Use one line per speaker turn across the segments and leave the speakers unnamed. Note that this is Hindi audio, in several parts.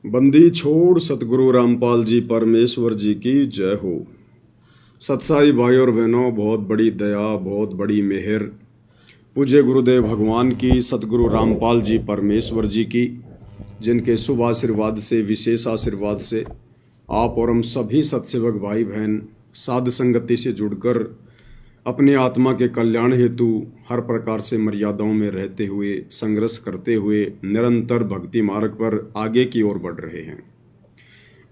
बंदी छोड़ सतगुरु रामपाल जी परमेश्वर जी की जय हो। सत्साई भाई और बहनों, बहुत बड़ी दया, बहुत बड़ी मेहर पूज्य गुरुदेव भगवान की, सतगुरु रामपाल जी परमेश्वर जी की, जिनके शुभ आशीर्वाद से, विशेष आशीर्वाद से आप और हम सभी सत्सेवक भाई बहन साध संगति से जुड़कर अपने आत्मा के कल्याण हेतु हर प्रकार से मर्यादाओं में रहते हुए, संघर्ष करते हुए निरंतर भक्ति मार्ग पर आगे की ओर बढ़ रहे हैं।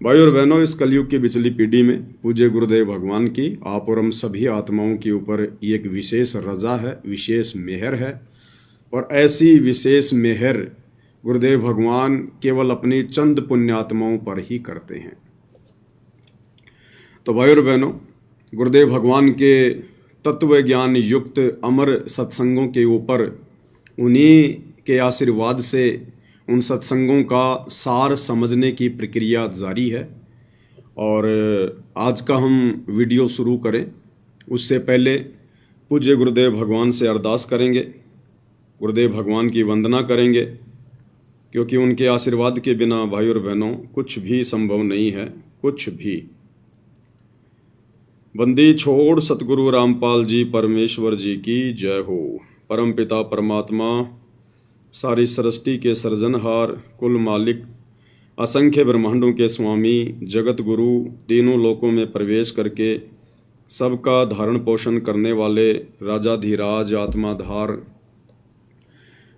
भाई और बहनों, इस कलयुग की बिचली पीढ़ी में पूज्य गुरुदेव भगवान की आप और हम सभी आत्माओं के ऊपर एक विशेष रजा है, विशेष मेहर है। और ऐसी विशेष मेहर गुरुदेव भगवान केवल अपनी चंद पुण्यात्माओं पर ही करते हैं। तो भाई और बहनों, गुरुदेव भगवान के तत्व ज्ञान युक्त अमर सत्संगों के ऊपर उन्हीं के आशीर्वाद से उन सत्संगों का सार समझने की प्रक्रिया जारी है। और आज का हम वीडियो शुरू करें उससे पहले पूज्य गुरुदेव भगवान से अरदास करेंगे, गुरुदेव भगवान की वंदना करेंगे, क्योंकि उनके आशीर्वाद के बिना भाई और बहनों कुछ भी संभव नहीं है, कुछ भी। बंदी छोड़ सतगुरु रामपाल जी परमेश्वर जी की जय हो। परम पिता परमात्मा, सारी सृष्टि के सृजनहार, कुल मालिक, असंख्य ब्रह्मांडों के स्वामी, जगत गुरु, तीनों लोकों में प्रवेश करके सबका धारण पोषण करने वाले राजाधिराज, आत्माधार,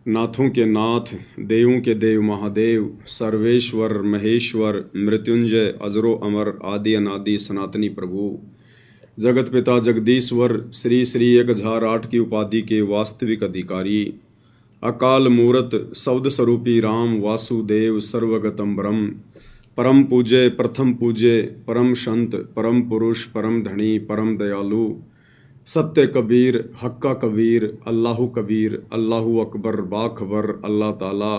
नाथों के नाथ, देवों के देव महादेव, सर्वेश्वर महेश्वर, मृत्युंजय, अजरो अमर, आदि अनादि सनातनी प्रभु, जगत पिता जगदीश्वर, श्री श्री 1008 की उपाधि के वास्तविक अधिकारी, अकाल मूरत, शब्द स्वरूपी राम वासुदेव, सर्वगतम ब्रह्म, परम पूज्य, प्रथम पूज्य, परम संत, परम पुरुष, परम धनी, परम दयालु, सत्य कबीर, हक्का कबीर, अल्लाहु कबीर, अल्लाहु अकबर, बाखबर, अल्लाह ताला,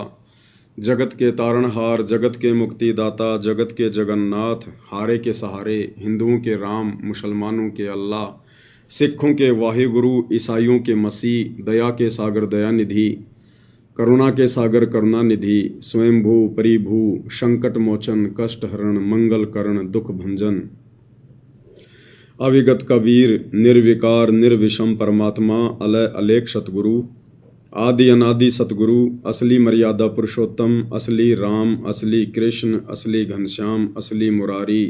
जगत के तारणहार, जगत के मुक्तिदाता, जगत के जगन्नाथ, हारे के सहारे, हिंदुओं के राम, मुसलमानों के अल्लाह, सिखों के वाहिगुरु, ईसाइयों के मसीह, दया के सागर दयानिधि, करुणा के सागर करुणानिधि, स्वयंभू परिभू, संकट मोचन, कष्ट हरण, मंगल करण, दुख भंजन, अविगत कबीर, निर्विकार निर्विषम परमात्मा, अलय अलेख सतगुरु, आदि अनादि सतगुरु, असली मर्यादा पुरुषोत्तम, असली राम, असली कृष्ण, असली घनश्याम, असली मुरारी,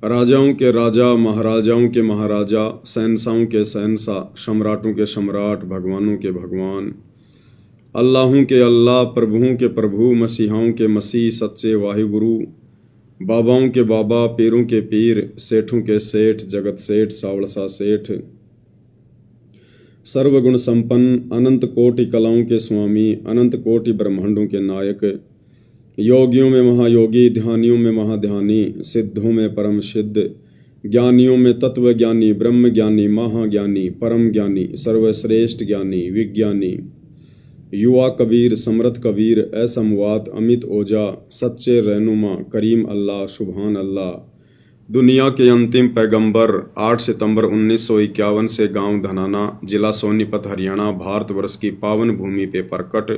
राजाओं के राजा, महाराजाओं के महाराजा, शहंशाहों के शहंशाह, सम्राटों के सम्राट, भगवानों के भगवान, अल्लाहों के अल्लाह, प्रभुओं के प्रभु, मसीहाओं के मसीह, सच्चे वाहिगुरु, बाबाओं के बाबा, पीरों के पीर, सेठों के सेठ, जगत सेठ, सावड़सा सेठ, सर्वगुण संपन्न, अनंत कोटि कलाओं के स्वामी, अनंत कोटि ब्रह्मांडों के नायक, योगियों में महायोगी, ध्यानियों में महाध्यानी, सिद्धों में परम सिद्ध, ज्ञानियों में तत्व ज्ञानी, ब्रह्म ज्ञानी, महाज्ञानी, परम ज्ञानी, सर्वश्रेष्ठ ज्ञानी, विज्ञानी, युवा कबीर, समर्थ कबीर, असमवात, अमित ओजा, सच्चे रहनुमा, करीम अल्लाह, सुभान अल्लाह, दुनिया के अंतिम पैगंबर, 8 सितंबर 1951 से गांव धनाना, जिला सोनीपत, हरियाणा, भारतवर्ष की पावन भूमि पे प्रकट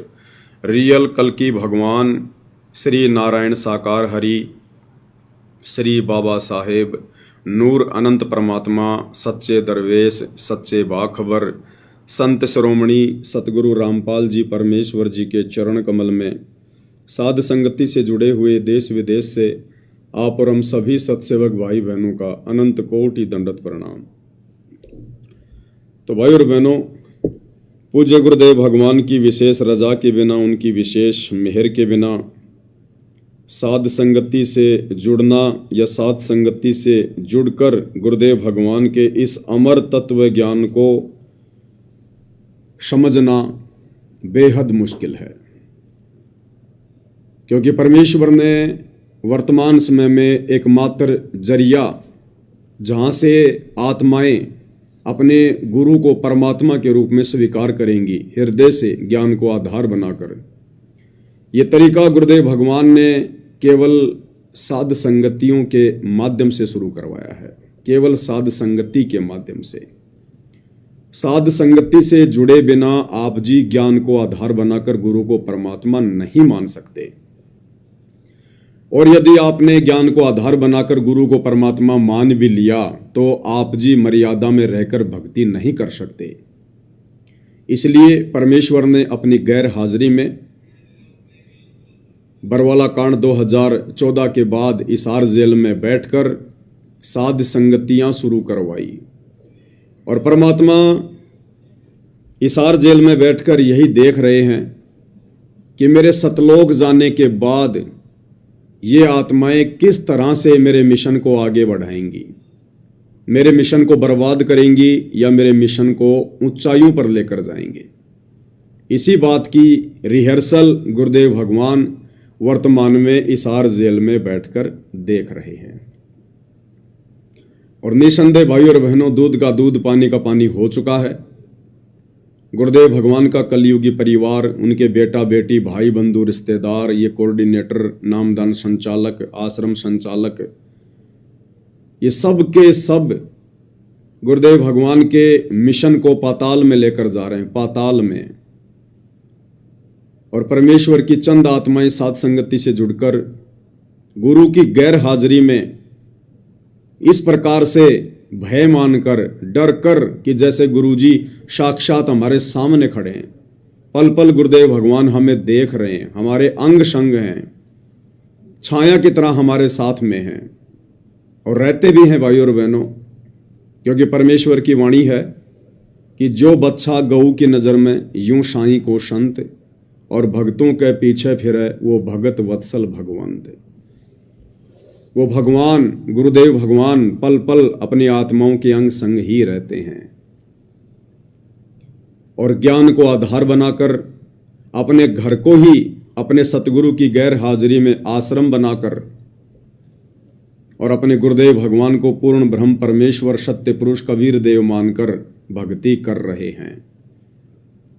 रियल कल्कि भगवान श्री नारायण साकार हरि, श्री बाबा साहेब, नूर अनंत परमात्मा, सच्चे दरवेश, सच्चे बाखबर, संत श्रोमणी सतगुरु रामपाल जी परमेश्वर जी के चरण कमल में साध संगति से जुड़े हुए देश विदेश से आप और हम सभी सत्सेवक भाई बहनों का अनंत कोटि दंडवत प्रणाम। तो भाई और बहनों, पूज्य गुरुदेव भगवान की विशेष रजा के बिना, उनकी विशेष मेहर के बिना साध संगति से जुड़ना या साध संगति से जुड़कर गुरुदेव भगवान के इस अमर तत्व ज्ञान को समझना बेहद मुश्किल है, क्योंकि परमेश्वर ने वर्तमान समय में एकमात्र जरिया जहाँ से आत्माएं अपने गुरु को परमात्मा के रूप में स्वीकार करेंगी, हृदय से ज्ञान को आधार बनाकर, ये तरीका गुरुदेव भगवान ने केवल साध संगतियों के माध्यम से शुरू करवाया है। केवल साध संगति के माध्यम से, साध संगति से जुड़े बिना आप जी ज्ञान को आधार बनाकर गुरु को परमात्मा नहीं मान सकते। और यदि आपने ज्ञान को आधार बनाकर गुरु को परमात्मा मान भी लिया तो आप जी मर्यादा में रहकर भक्ति नहीं कर सकते। इसलिए परमेश्वर ने अपनी गैर हाजिरी में बरवाला कांड 2014 के बाद हिसार जेल में बैठकर साध संगतियां शुरू करवाई। और परमात्मा हिसार जेल में बैठकर यही देख रहे हैं कि मेरे सतलोक जाने के बाद ये आत्माएं किस तरह से मेरे मिशन को आगे बढ़ाएंगी, मेरे मिशन को बर्बाद करेंगी या मेरे मिशन को ऊंचाइयों पर लेकर जाएंगे। इसी बात की रिहर्सल गुरुदेव भगवान वर्तमान में हिसार जेल में बैठकर देख रहे हैं। और निसंदेह भाई और बहनों, दूध का दूध पानी का पानी हो चुका है। गुरुदेव भगवान का कलयुगी परिवार, उनके बेटा बेटी, भाई बंधु, रिश्तेदार, ये कोऑर्डिनेटर, नामदान संचालक, आश्रम संचालक, ये सब के सब गुरुदेव भगवान के मिशन को पाताल में लेकर जा रहे हैं, पाताल में। और परमेश्वर की चंद आत्माएं साथ संगति से जुड़कर गुरु की गैर हाजिरी में इस प्रकार से भय मानकर, डर कर कि जैसे गुरुजी साक्षात हमारे सामने खड़े हैं, पल पल गुरुदेव भगवान हमें देख रहे हैं, हमारे अंग संग हैं, छाया की तरह हमारे साथ में हैं और रहते भी हैं भाई और बहनों। क्योंकि परमेश्वर की वाणी है कि जो बच्चा गऊ की नजर में यूं साईं को संत और भक्तों के पीछे फिरे वो भगत वत्सल भगवंत। वो भगवान गुरुदेव भगवान पल पल अपनी आत्माओं के अंग संग ही रहते हैं। और ज्ञान को आधार बनाकर अपने घर को ही अपने सतगुरु की गैर हाजिरी में आश्रम बनाकर और अपने गुरुदेव भगवान को पूर्ण ब्रह्म परमेश्वर सत्य पुरुष कबीर देव मानकर भक्ति कर रहे हैं।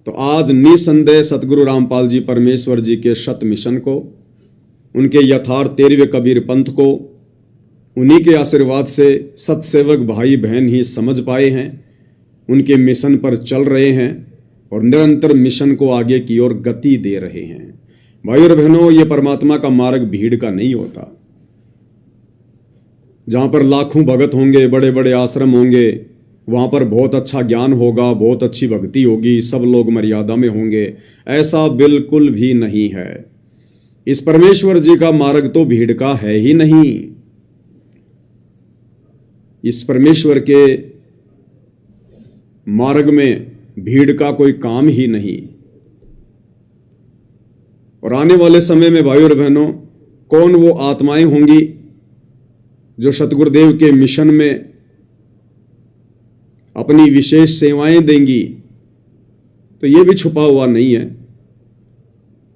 तो आज निसंदेह सतगुरु रामपाल जी परमेश्वर जी के शत मिशन को, उनके यथार्थ 13वें कबीर पंथ को, उन्हीं के आशीर्वाद से सतसेवक भाई बहन ही समझ पाए हैं, उनके मिशन पर चल रहे हैं और निरंतर मिशन को आगे की ओर गति दे रहे हैं। भाई और बहनों, ये परमात्मा का मार्ग भीड़ का नहीं होता। जहां पर लाखों भगत होंगे, बड़े बड़े आश्रम होंगे, वहां पर बहुत अच्छा ज्ञान होगा, बहुत अच्छी भक्ति होगी, सब लोग मर्यादा में होंगे, ऐसा बिल्कुल भी नहीं है। इस परमेश्वर जी का मार्ग तो भीड़ का है ही नहीं। इस परमेश्वर के मार्ग में भीड़ का कोई काम ही नहीं। और आने वाले समय में भाई और बहनों, कौन वो आत्माएं होंगी जो सतगुरुदेव के मिशन में अपनी विशेष सेवाएं देंगी, तो ये भी छुपा हुआ नहीं है,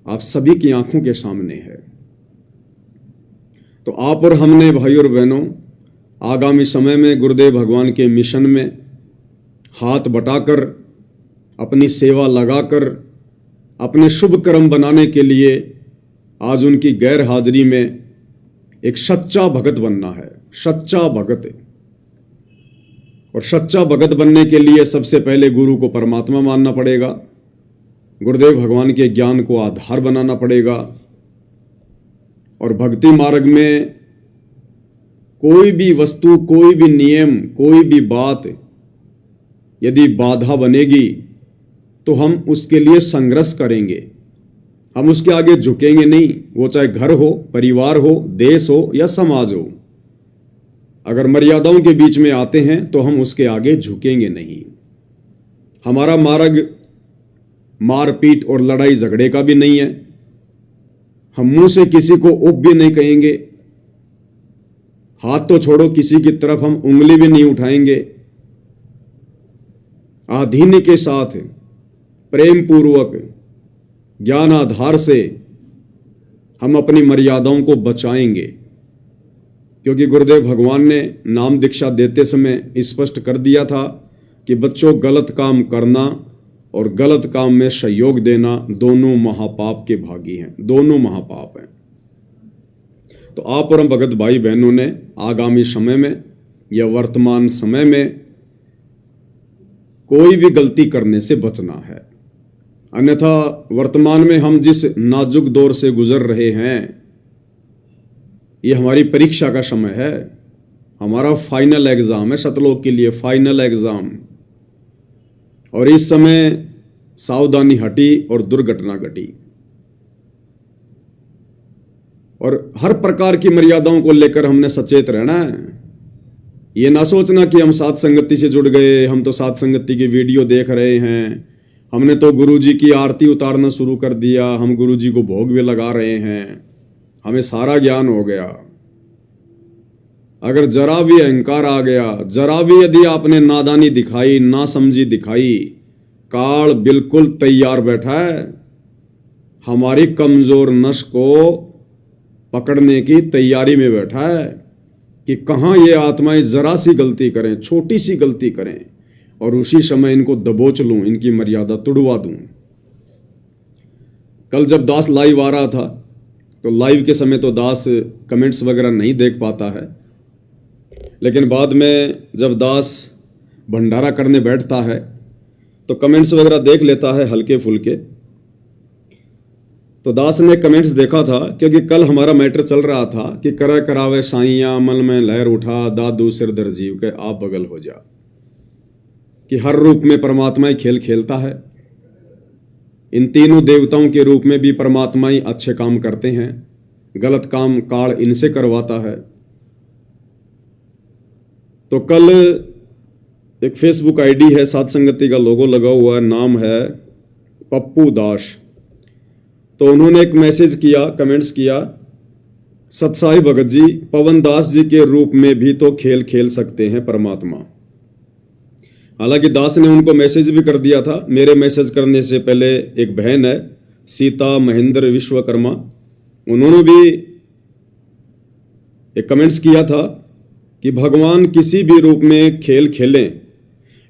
आप सभी की आंखों के सामने है। तो आप और हमने भाई और बहनों आगामी समय में गुरुदेव भगवान के मिशन में हाथ बटाकर, अपनी सेवा लगाकर, अपने शुभ कर्म बनाने के लिए आज उनकी गैर हाजिरी में एक सच्चा भगत बनना है, सच्चा भगत। और सच्चा भगत बनने के लिए सबसे पहले गुरु को परमात्मा मानना पड़ेगा, गुरुदेव भगवान के ज्ञान को आधार बनाना पड़ेगा। और भक्ति मार्ग में कोई भी वस्तु, कोई भी नियम, कोई भी बात यदि बाधा बनेगी तो हम उसके लिए संघर्ष करेंगे, हम उसके आगे झुकेंगे नहीं। वो चाहे घर हो, परिवार हो, देश हो या समाज हो, अगर मर्यादाओं के बीच में आते हैं तो हम उसके आगे झुकेंगे नहीं। हमारा मार्ग मारपीट और लड़ाई झगड़े का भी नहीं है। हम मुंह से किसी को उप भी नहीं कहेंगे, हाथ तो छोड़ो किसी की तरफ हम उंगली भी नहीं उठाएंगे। आधीन्य के साथ प्रेम पूर्वक ज्ञान आधार से हम अपनी मर्यादाओं को बचाएंगे। क्योंकि गुरुदेव भगवान ने नाम दीक्षा देते समय स्पष्ट कर दिया था कि बच्चों, गलत काम करना और गलत काम में सहयोग देना दोनों महापाप के भागी हैं, दोनों महापाप हैं। तो आप और हम भगत भाई बहनों ने आगामी समय में या वर्तमान समय में कोई भी गलती करने से बचना है। अन्यथा वर्तमान में हम जिस नाजुक दौर से गुजर रहे हैं, ये हमारी परीक्षा का समय है, हमारा फाइनल एग्जाम है, सतलोक के लिए फाइनल एग्जाम। और इस समय सावधानी हटी और दुर्घटना घटी। और हर प्रकार की मर्यादाओं को लेकर हमने सचेत रहना है। ये ना सोचना कि हम साथ संगति से जुड़ गए, हम तो साथ संगति की वीडियो देख रहे हैं, हमने तो गुरुजी की आरती उतारना शुरू कर दिया, हम गुरुजी को भोग भी लगा रहे हैं, हमें सारा ज्ञान हो गया। अगर जरा भी अहंकार आ गया, जरा भी यदि आपने नादानी दिखाई, ना समझी दिखाई, काल बिल्कुल तैयार बैठा है हमारी कमजोर नस को पकड़ने की तैयारी में बैठा है कि कहां ये आत्माएं जरा सी गलती करें, छोटी सी गलती करें और उसी समय इनको दबोच लूं, इनकी मर्यादा तुड़वा दूं। कल जब दास लाइव आ रहा था तो लाइव के समय तो दास कमेंट्स वगैरह नहीं देख पाता है, लेकिन बाद में जब दास भंडारा करने बैठता है तो कमेंट्स वगैरह देख लेता है हल्के फुल्के। तो दास ने कमेंट्स देखा था, क्योंकि कल हमारा मैटर चल रहा था कि कर करावे साइया मन में लहर उठा, दादू सिर दर जीव के आप बगल हो जा, कि हर रूप में परमात्मा ही खेल खेलता है। इन तीनों देवताओं के रूप में भी परमात्मा ही अच्छे काम करते हैं, गलत काम काल इनसे करवाता है। तो कल एक फेसबुक आईडी है, साथ संगति का लोगो लगा हुआ है, नाम है पप्पू दास। तो उन्होंने एक मैसेज किया, कमेंट्स किया, सत्साई भगत जी पवन दास जी के रूप में भी तो खेल खेल सकते हैं परमात्मा। हालांकि दास ने उनको मैसेज भी कर दिया था। मेरे मैसेज करने से पहले एक बहन है सीता महेंद्र विश्वकर्मा, उन्होंने भी एक कमेंट्स किया था कि भगवान किसी भी रूप में खेल खेलें,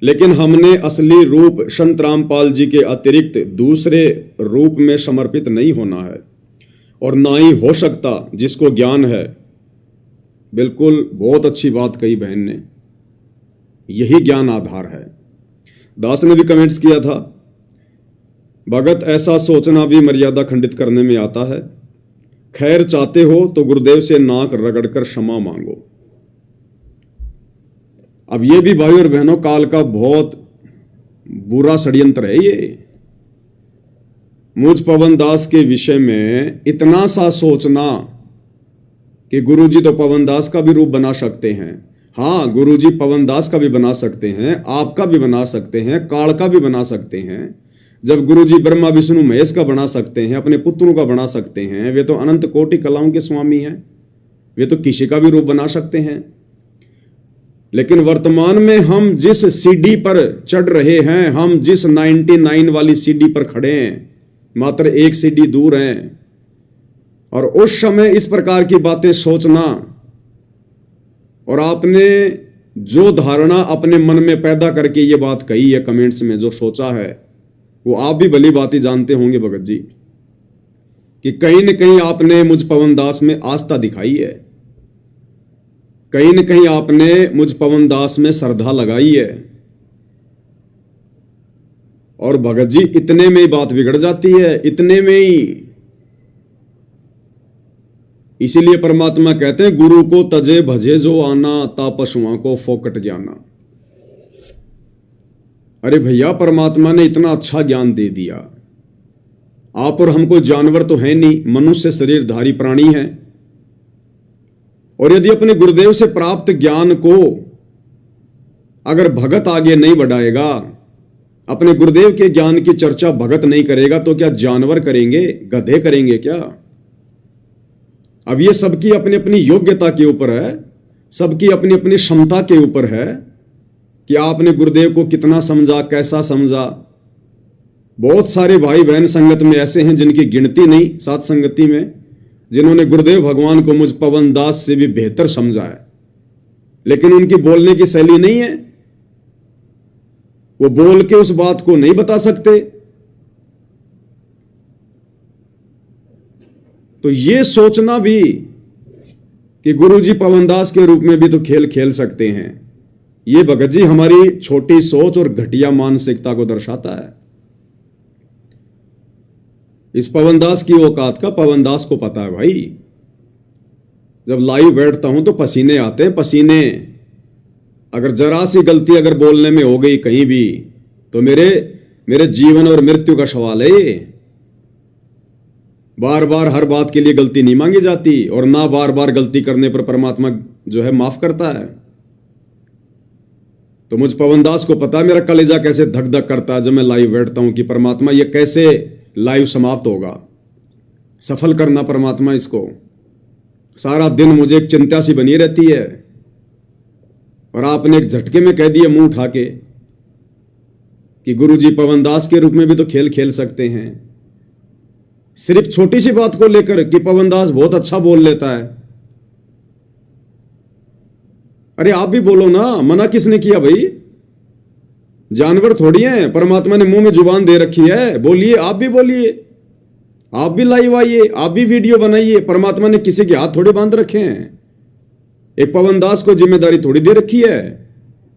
लेकिन हमने असली रूप संत रामपाल जी के अतिरिक्त दूसरे रूप में समर्पित नहीं होना है, और ना ही हो सकता जिसको ज्ञान है। बिल्कुल बहुत अच्छी बात कही बहन ने, यही ज्ञान आधार है। दास ने भी कमेंट्स किया था, भगत ऐसा सोचना भी मर्यादा खंडित करने में आता है, खैर चाहते हो तो गुरुदेव से नाक रगड़कर क्षमा मांगो। अब ये भी भाई और बहनों काल का बहुत बुरा षड्यंत्र है। ये मुझ पवन दास के विषय में इतना सा सोचना कि गुरुजी तो पवन दास का भी रूप बना सकते हैं। हाँ, गुरुजी पवन दास का भी बना सकते हैं, आपका भी बना सकते हैं, काल का भी बना सकते हैं। जब गुरुजी ब्रह्मा विष्णु महेश का बना सकते हैं, अपने पुत्रों का बना सकते हैं, वे तो अनंत कोटि कलाओं के स्वामी हैं, वे तो किसी का भी रूप बना सकते हैं। लेकिन वर्तमान में हम जिस सीढ़ी पर चढ़ रहे हैं, हम जिस 99 वाली सीढ़ी पर खड़े हैं, मात्र एक सीढ़ी दूर हैं। और उस समय इस प्रकार की बातें सोचना, और आपने जो धारणा अपने मन में पैदा करके ये बात कही है कमेंट्स में, जो सोचा है, वो आप भी भली बात ही जानते होंगे भगत जी, कि कहीं न कहीं आपने मुझ पवन दास में आस्था दिखाई है, कहीं न कहीं आपने मुझ पवन दास में श्रद्धा लगाई है। और भगत जी इतने में ही बात बिगड़ जाती है, इतने में ही। इसीलिए परमात्मा कहते हैं, गुरु को तजे भजे जो आना, ता पशुओं को फोकट ज्ञाना। अरे भैया, परमात्मा ने इतना अच्छा ज्ञान दे दिया, आप और हमको जानवर तो है नहीं, मनुष्य शरीरधारी प्राणी है। और यदि अपने गुरुदेव से प्राप्त ज्ञान को अगर भगत आगे नहीं बढ़ाएगा, अपने गुरुदेव के ज्ञान की चर्चा भगत नहीं करेगा, तो क्या जानवर करेंगे, गधे करेंगे क्या? अब ये सबकी अपनी अपनी योग्यता के ऊपर है, सबकी अपनी अपनी क्षमता के ऊपर है कि आपने गुरुदेव को कितना समझा, कैसा समझा। बहुत सारे भाई बहन संगत में ऐसे हैं जिनकी गिनती नहीं, साथ संगति में, जिन्होंने गुरुदेव भगवान को मुझ पवन दास से भी बेहतर समझा है, लेकिन उनकी बोलने की शैली नहीं है, वो बोल के उस बात को नहीं बता सकते। तो ये सोचना भी कि गुरुजी पवन दास के रूप में भी तो खेल खेल सकते हैं, ये भगत जी हमारी छोटी सोच और घटिया मानसिकता को दर्शाता है। इस पवन दास की औकात का पवन दास को पता है भाई। जब लाइव बैठता हूं तो पसीने आते हैं, पसीने। अगर जरा सी गलती अगर बोलने में हो गई कहीं भी तो मेरे जीवन और मृत्यु का सवाल है ये। बार बार हर बात के लिए गलती नहीं मांगी जाती, और ना बार बार गलती करने पर परमात्मा जो है माफ करता है। तो मुझ पवनदास को पता है मेरा कलेजा कैसे धक धक करता है जब मैं लाइव बैठता हूं कि परमात्मा ये कैसे लाइव समाप्त होगा, सफल करना परमात्मा इसको। सारा दिन मुझे एक चिंता सी बनी रहती है, और आपने एक झटके में कह दिया मुंह उठा के कि गुरुजी पवनदास के रूप में भी तो खेल खेल सकते हैं। सिर्फ छोटी सी बात को लेकर कि पवनदास बहुत अच्छा बोल लेता है। अरे आप भी बोलो ना, मना किसने किया भाई? जानवर थोड़ी हैं, परमात्मा ने मुंह में जुबान दे रखी है। बोलिए, आप भी बोलिए, आप भी लाइव आइए, आप भी वीडियो बनाइए। परमात्मा ने किसी के हाथ थोड़े बांध रखे हैं, एक पवनदास को जिम्मेदारी थोड़ी दे रखी है।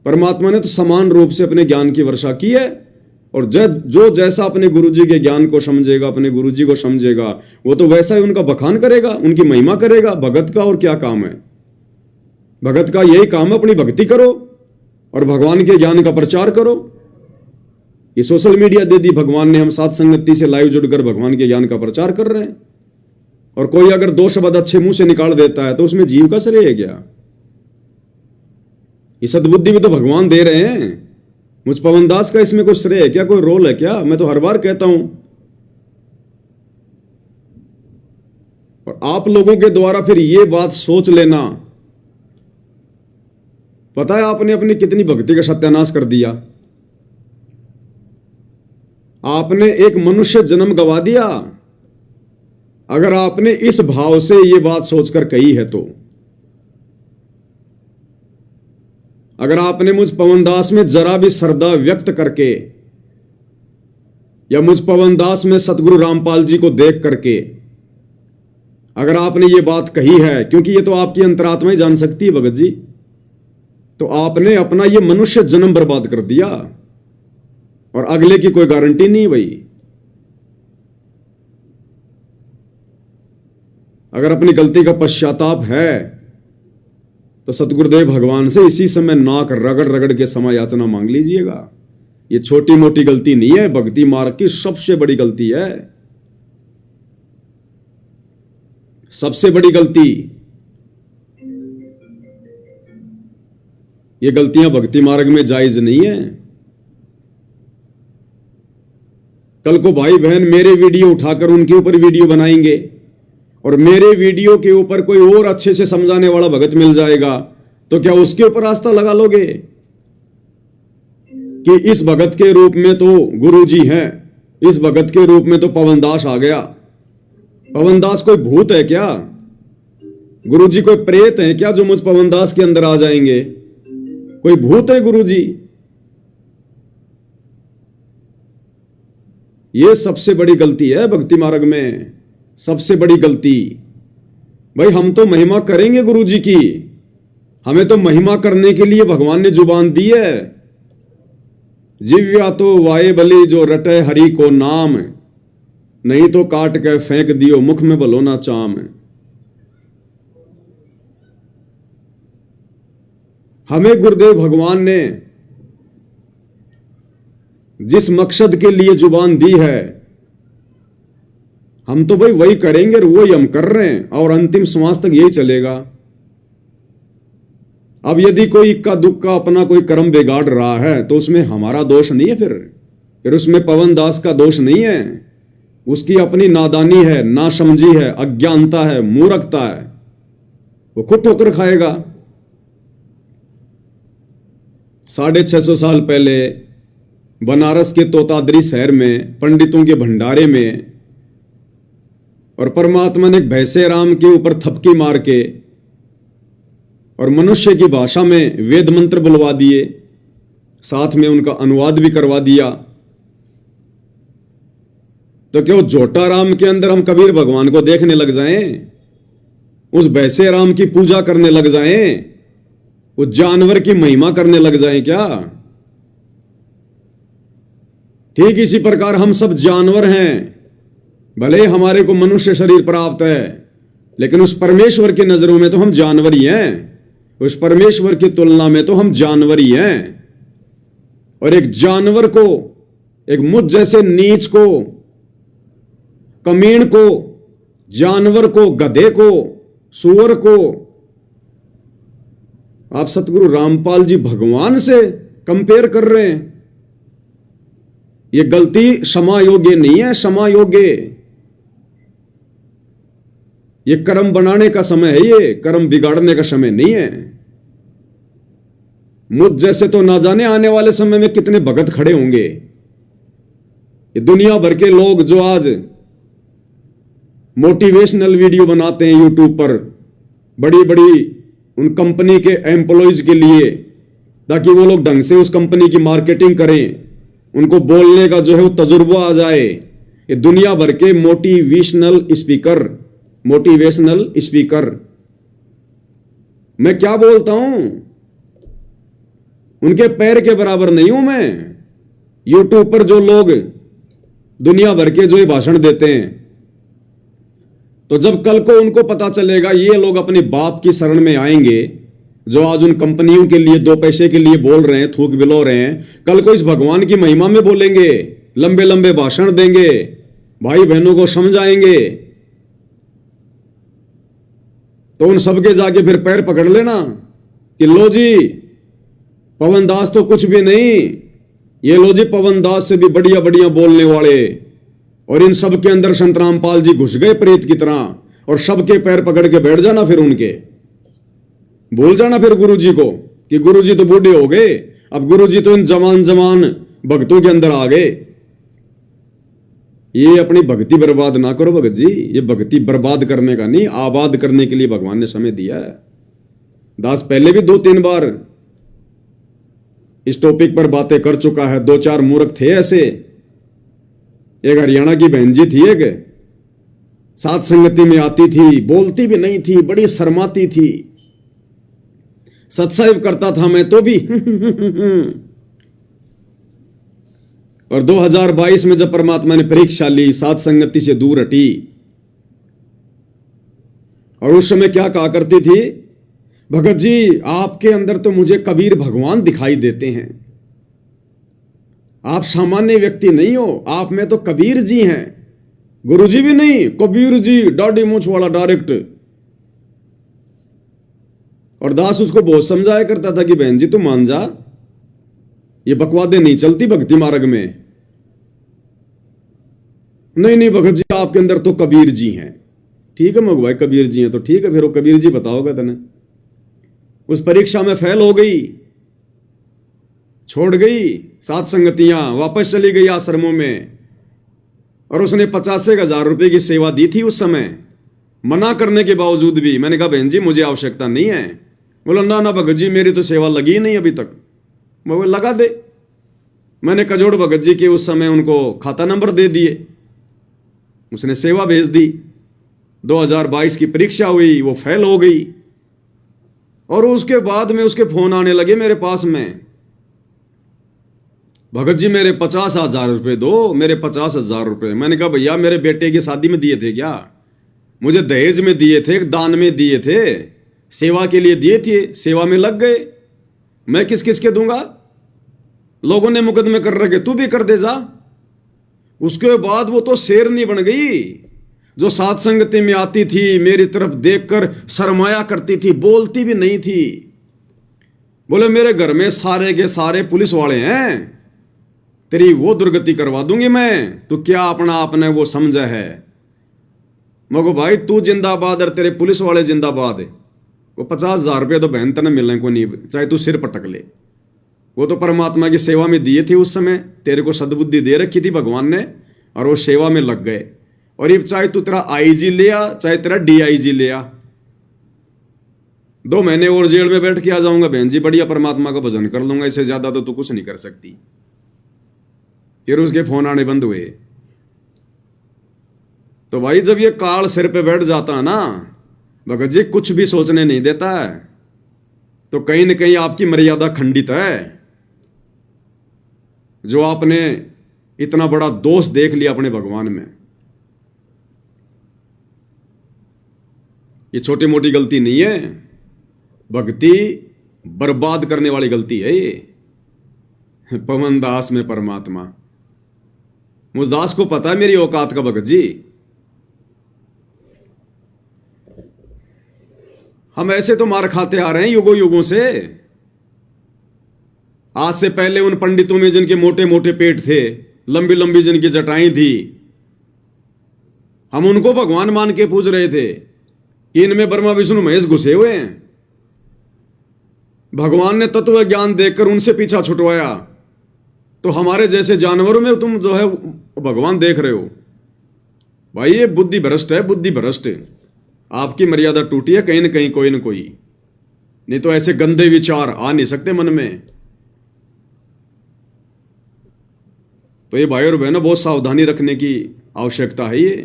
परमात्मा ने तो समान रूप से अपने ज्ञान की वर्षा की है, और जो जैसा अपने गुरुजी के ज्ञान को समझेगा, अपने गुरुजी को समझेगा, वो तो वैसा ही उनका बखान करेगा, उनकी महिमा करेगा। भगत का और क्या काम है? भगत का यही काम है, अपनी भक्ति करो और भगवान के ज्ञान का प्रचार करो। ये सोशल मीडिया दे दी भगवान ने, हम साथ संगति से लाइव जुड़कर भगवान के ज्ञान का प्रचार कर रहे हैं। और कोई अगर दो शब्द अच्छे मुंह से निकाल देता है तो उसमें जीव का श्रेय है क्या? ये सद्बुद्धि भी तो भगवान दे रहे हैं। मुझ पवनदास का इसमें कोई श्रेय है क्या, कोई रोल है क्या? मैं तो हर बार कहता हूं, और आप लोगों के द्वारा फिर ये बात सोच लेना। पता है आपने अपनी कितनी भक्ति का सत्यानाश कर दिया। आपने एक मनुष्य जन्म गवा दिया, अगर आपने इस भाव से ये बात सोचकर कही है तो। अगर आपने मुझ पवनदास में जरा भी श्रद्धा व्यक्त करके, या मुझ पवनदास में सतगुरु रामपाल जी को देख करके अगर आपने ये बात कही है, क्योंकि ये तो आपकी अंतरात्मा ही जान सकती है भगत जी, तो आपने अपना ये मनुष्य जन्म बर्बाद कर दिया, और अगले की कोई गारंटी नहीं भाई। अगर अपनी गलती का पश्चाताप है तो सतगुरुदेव भगवान से इसी समय नाक रगड़ रगड़ के क्षमा याचना मांग लीजिएगा। ये छोटी मोटी गलती नहीं है, भक्ति मार्ग की सबसे बड़ी गलती है, सबसे बड़ी गलती। ये गलतियां भक्ति मार्ग में जायज नहीं है। कल को भाई बहन मेरे वीडियो उठाकर उनके ऊपर वीडियो बनाएंगे, और मेरे वीडियो के ऊपर कोई और अच्छे से समझाने वाला भगत मिल जाएगा, तो क्या उसके ऊपर आस्था लगा लोगे कि इस भगत के रूप में तो गुरुजी हैं, इस भगत के रूप में तो पवनदास आ गया? पवनदास कोई भूत है क्या? गुरुजी कोई प्रेत है क्या जो मुझ पवनदास के अंदर आ जाएंगे? कोई भूत है गुरुजी? यह सबसे बड़ी गलती है भक्ति मार्ग में, सबसे बड़ी गलती। भाई हम तो महिमा करेंगे गुरुजी की, हमें तो महिमा करने के लिए भगवान ने जुबान दी है। जिव्या तो वाये बली जो रटे हरि को नाम, नहीं तो काट के फेंक दियो मुख में भलो ना चाम। हमें गुरुदेव भगवान ने जिस मकसद के लिए जुबान दी है, हम तो भाई वही करेंगे और वही हम कर रहे हैं, और अंतिम श्वास तक यही चलेगा। अब यदि कोई इक्का दुक्का अपना कोई कर्म बिगाड़ रहा है तो उसमें हमारा दोष नहीं है, फिर उसमें पवनदास का दोष नहीं है। उसकी अपनी नादानी है, नासमझी है, अज्ञानता है, मूर्खता है, वो खुद ठोकर खाएगा। 650 साल पहले बनारस के तोतादरी शहर में पंडितों के भंडारे में, और परमात्मा ने भैंसे राम के ऊपर थपकी मार के और मनुष्य की भाषा में वेद मंत्र बुलवा दिए, साथ में उनका अनुवाद भी करवा दिया। तो क्यों जोटा राम के अंदर हम कबीर भगवान को देखने लग जाएं, उस भैंसे राम की पूजा करने लग जाएं, उस जानवर की महिमा करने लग जाएं क्या? ठीक इसी प्रकार हम सब जानवर हैं, भले हमारे को मनुष्य शरीर प्राप्त है, लेकिन उस परमेश्वर की नजरों में तो हम जानवर ही हैं। उस परमेश्वर की तुलना में तो हम जानवर ही हैं। और एक जानवर को, एक मुझ जैसे नीच को, कमीण को, जानवर को, गधे को, सुअर को आप सतगुरु रामपाल जी भगवान से कंपेयर कर रहे हैं। यह गलती क्षमा योग्य नहीं है, क्षमा योग्य। यह कर्म बनाने का समय है, ये कर्म बिगाड़ने का समय नहीं है। मुझ जैसे तो ना जाने आने वाले समय में कितने भगत खड़े होंगे। ये दुनिया भर के लोग जो आज मोटिवेशनल वीडियो बनाते हैं यूट्यूब पर, बड़ी बड़ी उन कंपनी के एम्प्लॉयज के लिए, ताकि वो लोग ढंग से उस कंपनी की मार्केटिंग करें, उनको बोलने का जो है वो तजुर्बा आ जाए। ये दुनिया भर के मोटिवेशनल स्पीकर मैं क्या बोलता हूं, उनके पैर के बराबर नहीं हूं मैं। यूट्यूब पर जो लोग दुनिया भर के जो ये भाषण देते हैं, तो जब कल को उनको पता चलेगा ये लोग अपने बाप की शरण में आएंगे, जो आज उन कंपनियों के लिए 2 पैसे के लिए बोल रहे हैं, थूक बिलो रहे हैं, कल को इस भगवान की महिमा में बोलेंगे, लंबे लंबे भाषण देंगे, भाई बहनों को समझाएंगे, तो उन सबके जाके फिर पैर पकड़ लेना कि लो जी पवन दास तो कुछ भी नहीं, ये लो जी पवन दास से भी बढ़िया बढ़िया बोलने वाले। और इन सब के अंदर संत रामपाल जी घुस गए प्रेत की तरह, और सबके पैर पकड़ के बैठ जाना, फिर उनके भूल जाना फिर गुरुजी को कि गुरुजी तो बूढ़े हो गए, अब गुरुजी तो इन जवान भक्तों के अंदर आ गए। ये अपनी भक्ति बर्बाद ना करो भगत जी, ये भक्ति बर्बाद करने का नहीं, आबाद करने के लिए भगवान ने समय दिया है। दास पहले भी 2-3 बार इस टॉपिक पर बातें कर चुका है। 2-4 मूर्ख थे ऐसे। एक हरियाणा की बहन जी थी, एक साथ संगति में आती थी, बोलती भी नहीं थी, बड़ी शर्माती थी। सत्संग करता था मैं तो भी और 2022 में जब परमात्मा ने परीक्षा ली, साथ संगति से दूर हटी, और उस समय क्या कहा करती थी, भगत जी आपके अंदर तो मुझे कबीर भगवान दिखाई देते हैं, आप सामान्य व्यक्ति नहीं हो, आप में तो कबीर जी हैं, गुरुजी भी नहीं, कबीर जी, दाढ़ी मूंछ वाला डायरेक्ट। और दास उसको बहुत समझाया करता था कि बहन जी तू मान जा, ये बकवादे नहीं चलती भक्ति मार्ग में। नहीं भगत जी आपके अंदर तो कबीर जी हैं। ठीक है मगु भाई, कबीर जी हैं तो ठीक है, फिर वो कबीर जी बताओगा तने। उस परीक्षा में फेल हो गई, छोड़ गई सात संगतियां, वापस चली गई आश्रमों में, और उसने 50,000 रुपए की सेवा दी थी उस समय। मना करने के बावजूद भी मैंने कहा बहन जी मुझे आवश्यकता नहीं है। बोला ना भगत जी मेरी तो सेवा लगी ही नहीं अभी तक। मैं बोला लगा दे। मैंने कजोड़ भगत जी के उस समय उनको खाता नंबर दे दिए, उसने सेवा भेज दी। 2022 की परीक्षा हुई, वो फेल हो गई, और उसके बाद में उसके फोन आने लगे मेरे पास में, भगत जी मेरे 50,000 रुपए दो, मेरे 50,000 रुपए। मैंने कहा भैया मेरे बेटे की शादी में दिए थे क्या? मुझे दहेज में दिए थे, दान में दिए थे, सेवा के लिए दिए थे, सेवा में लग गए, मैं किस किस के दूंगा? लोगों ने मुकदमे कर रखे, तू भी कर दे जा। उसके बाद वो तो शेरनी बन गई, जो साथ संगति में आती थी मेरी तरफ देखकर शर्माया करती थी, बोलती भी नहीं थी। बोले मेरे घर में सारे के सारे पुलिस वाले हैं, तेरी वो दुर्गति करवा दूंगी मैं, तू क्या अपना आपने वो समझा है? मगो भाई तू जिंदाबाद और तेरे पुलिस वाले जिंदाबाद है। वो 50,000 रुपये तो बहन तने मिलने को नहीं, चाहे तू सिर पटक ले। वो तो परमात्मा की सेवा में दिए थे उस समय, तेरे को सद्बुद्धि दे रखी थी भगवान ने, और वो सेवा में लग गए। और ये चाहे तू तेरा आईजी ले आ, चाहे तेरा डीआईजी ले आ, 2 महीने और जेल में बैठ के आ जाऊंगा बहन जी, बढ़िया परमात्मा का भजन कर लूंगा, इससे ज्यादा तो तू कुछ नहीं कर सकती। फिर उसके फोन आने बंद हुए। तो भाई जब ये काल सिर पे बैठ जाता है ना भगत जी, कुछ भी सोचने नहीं देता है, तो कहीं ना कहीं आपकी मर्यादा खंडित है। जो आपने इतना बड़ा दोष देख लिया अपने भगवान में। ये छोटी मोटी गलती नहीं है, भक्ति बर्बाद करने वाली गलती है ये। पवन दास में परमात्मा, मुझ दास को पता है मेरी औकात का भगत जी। हम ऐसे तो मार खाते आ रहे हैं युगों युगों से। आज से पहले उन पंडितों में जिनके मोटे मोटे पेट थे, लंबी लंबी जिनकी जटाएं थी, हम उनको भगवान मान के पूज रहे थे कि इनमें ब्रह्मा विष्णु महेश घुसे हुए हैं। भगवान ने तत्व ज्ञान देकर उनसे पीछा छुटवाया, तो हमारे जैसे जानवरों में तुम जो है भगवान देख रहे हो। भाई ये बुद्धि भ्रष्ट है, बुद्धि भ्रष्ट। आपकी मर्यादा टूटी है कहीं न कहीं, कोई न कोई, नहीं तो ऐसे गंदे विचार आ नहीं सकते मन में। तो ये भाई और बहनों बहुत सावधानी रखने की आवश्यकता है। ये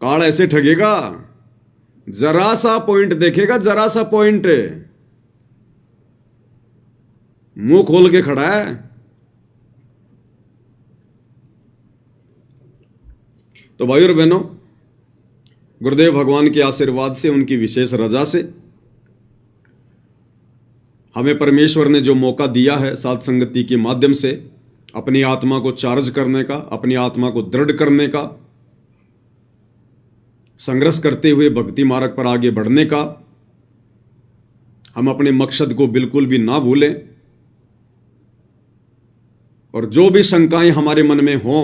काल ऐसे ठगेगा, जरा सा पॉइंट देखेगा, जरा सा पॉइंट, मुंह खोल के खड़ा है। तो भाई और बहनों, गुरुदेव भगवान के आशीर्वाद से, उनकी विशेष रजा से हमें परमेश्वर ने जो मौका दिया है साध संगति के माध्यम से अपनी आत्मा को चार्ज करने का, अपनी आत्मा को दृढ़ करने का, संघर्ष करते हुए भक्ति मार्ग पर आगे बढ़ने का, हम अपने मकसद को बिल्कुल भी ना भूलें। और जो भी शंकाएं हमारे मन में हों,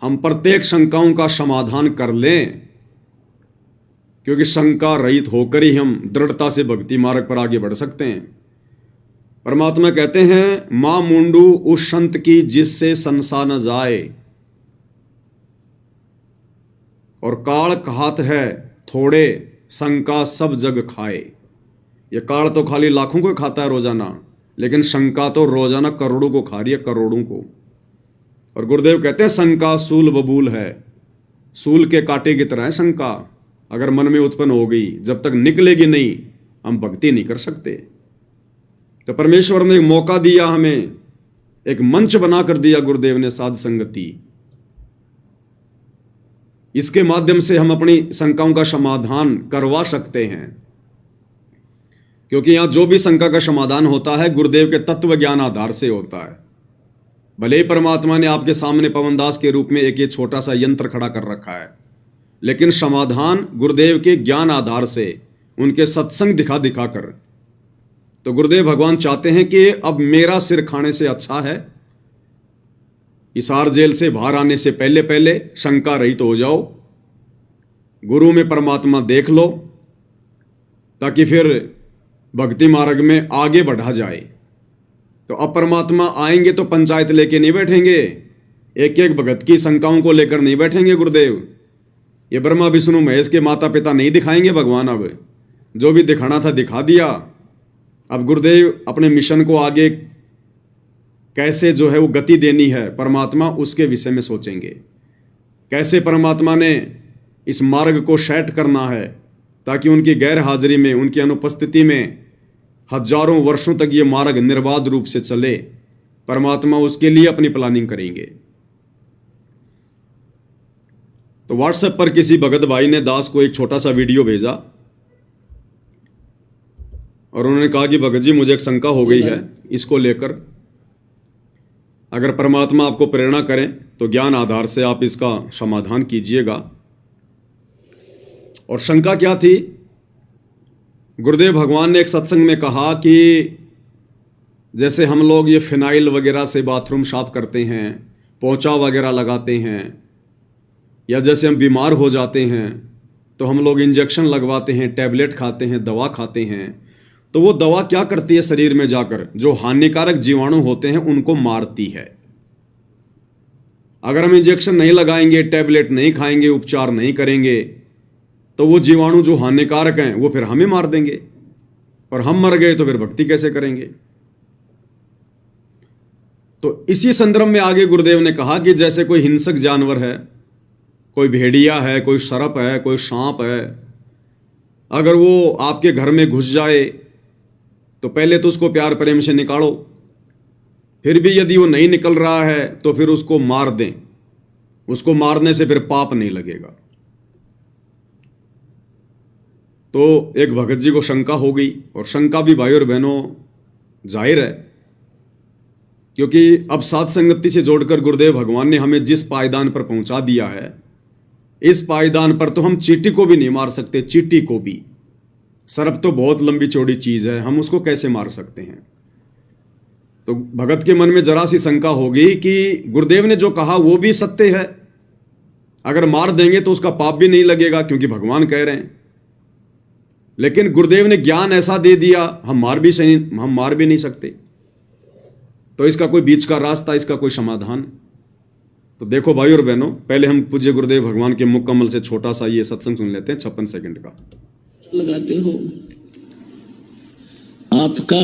हम प्रत्येक शंकाओं का समाधान कर लें, क्योंकि शंका रहित होकर ही हम दृढ़ता से भक्ति मार्ग पर आगे बढ़ सकते हैं। परमात्मा कहते हैं, मां मुंडू उस संत की जिससे संसा न जाए, और काल कहात है थोड़े शंका सब जग खाए। ये काल तो खाली लाखों को खाता है रोजाना, लेकिन शंका तो रोजाना करोड़ों को खा रही है, करोड़ों को। और गुरुदेव कहते हैं, शंका सूल बबूल है, सूल के कांटे की तरह है शंका। अगर मन में उत्पन्न हो गई, जब तक निकलेगी नहीं, हम भक्ति नहीं कर सकते। तो परमेश्वर ने एक मौका दिया, हमें एक मंच बनाकर दिया गुरुदेव ने, साध संगति। इसके माध्यम से हम अपनी शंकाओं का समाधान करवा सकते हैं, क्योंकि यहां जो भी शंका का समाधान होता है गुरुदेव के तत्व ज्ञान आधार से होता है। भले ही परमात्मा ने आपके सामने पवनदास के रूप में एक ये छोटा सा यंत्र खड़ा कर रखा है, लेकिन समाधान गुरुदेव के ज्ञान आधार से, उनके सत्संग दिखा दिखा कर। तो गुरुदेव भगवान चाहते हैं कि अब मेरा सिर खाने से अच्छा है, हिसार जेल से बाहर आने से पहले पहले शंका रहित हो जाओ, गुरु में परमात्मा देख लो, ताकि फिर भक्ति मार्ग में आगे बढ़ा जाए। तो अब परमात्मा आएंगे तो पंचायत लेके नहीं बैठेंगे, एक एक भगत की शंकाओं को लेकर नहीं बैठेंगे गुरुदेव। ये ब्रह्मा विष्णु महेश के माता पिता नहीं दिखाएंगे भगवान, अब जो भी दिखाना था दिखा दिया। अब गुरुदेव अपने मिशन को आगे कैसे जो है वो गति देनी है, परमात्मा उसके विषय में सोचेंगे। कैसे परमात्मा ने इस मार्ग को सेट करना है, ताकि उनकी गैर हाजिरी में, उनकी अनुपस्थिति में हजारों वर्षों तक ये मार्ग निर्बाध रूप से चले, परमात्मा उसके लिए अपनी प्लानिंग करेंगे। तो व्हाट्सएप पर किसी भगत भाई ने दास को एक छोटा सा वीडियो भेजा, और उन्होंने कहा कि भगत जी मुझे एक शंका हो गई है, इसको लेकर अगर परमात्मा आपको प्रेरणा करें तो ज्ञान आधार से आप इसका समाधान कीजिएगा। और शंका क्या थी? गुरुदेव भगवान ने एक सत्संग में कहा कि जैसे हम लोग ये फिनाइल वगैरह से बाथरूम साफ करते हैं, पोंछा वगैरह लगाते हैं, या जैसे हम बीमार हो जाते हैं तो हम लोग इंजेक्शन लगवाते हैं, टैबलेट खाते हैं, दवा खाते हैं, तो वो दवा क्या करती है शरीर में जाकर, जो हानिकारक जीवाणु होते हैं उनको मारती है। अगर हम इंजेक्शन नहीं लगाएंगे, टैबलेट नहीं खाएंगे, उपचार नहीं करेंगे, तो वो जीवाणु जो हानिकारक हैं वो फिर हमें मार देंगे, और हम मर गए तो फिर भक्ति कैसे करेंगे। तो इसी संदर्भ में आगे गुरुदेव ने कहा कि जैसे कोई हिंसक जानवर है, कोई भेड़िया है, कोई सर्प है, कोई सांप है, अगर वो आपके घर में घुस जाए तो पहले तो उसको प्यार प्रेम से निकालो, फिर भी यदि वो नहीं निकल रहा है तो फिर उसको मार दें। उसको मारने से फिर पाप नहीं लगेगा। तो एक भगत जी को शंका हो गई, और शंका भी भाई और बहनों जाहिर है, क्योंकि अब साथ संगति से जोड़कर गुरुदेव भगवान ने हमें जिस पायदान पर पहुंचा दिया है, इस पायदान पर तो हम चींटी को भी नहीं मार सकते। चींटी को भी, सर्प तो बहुत लंबी चौड़ी चीज है, हम उसको कैसे मार सकते हैं। तो भगत के मन में जरा सी शंका होगी कि गुरुदेव ने जो कहा वो भी सत्य है, अगर मार देंगे तो उसका पाप भी नहीं लगेगा क्योंकि भगवान कह रहे हैं। लेकिन गुरुदेव ने ज्ञान ऐसा दे दिया, हम मार भी नहीं सकते। तो इसका कोई बीच का रास्ता, इसका कोई समाधान? तो देखो भाई और बहनों, पहले हम पूज्य गुरुदेव भगवान के मुकम्मल से छोटा सा ये सत्संग सुन लेते हैं 56 सेकंड का।
लगाते हो, आपका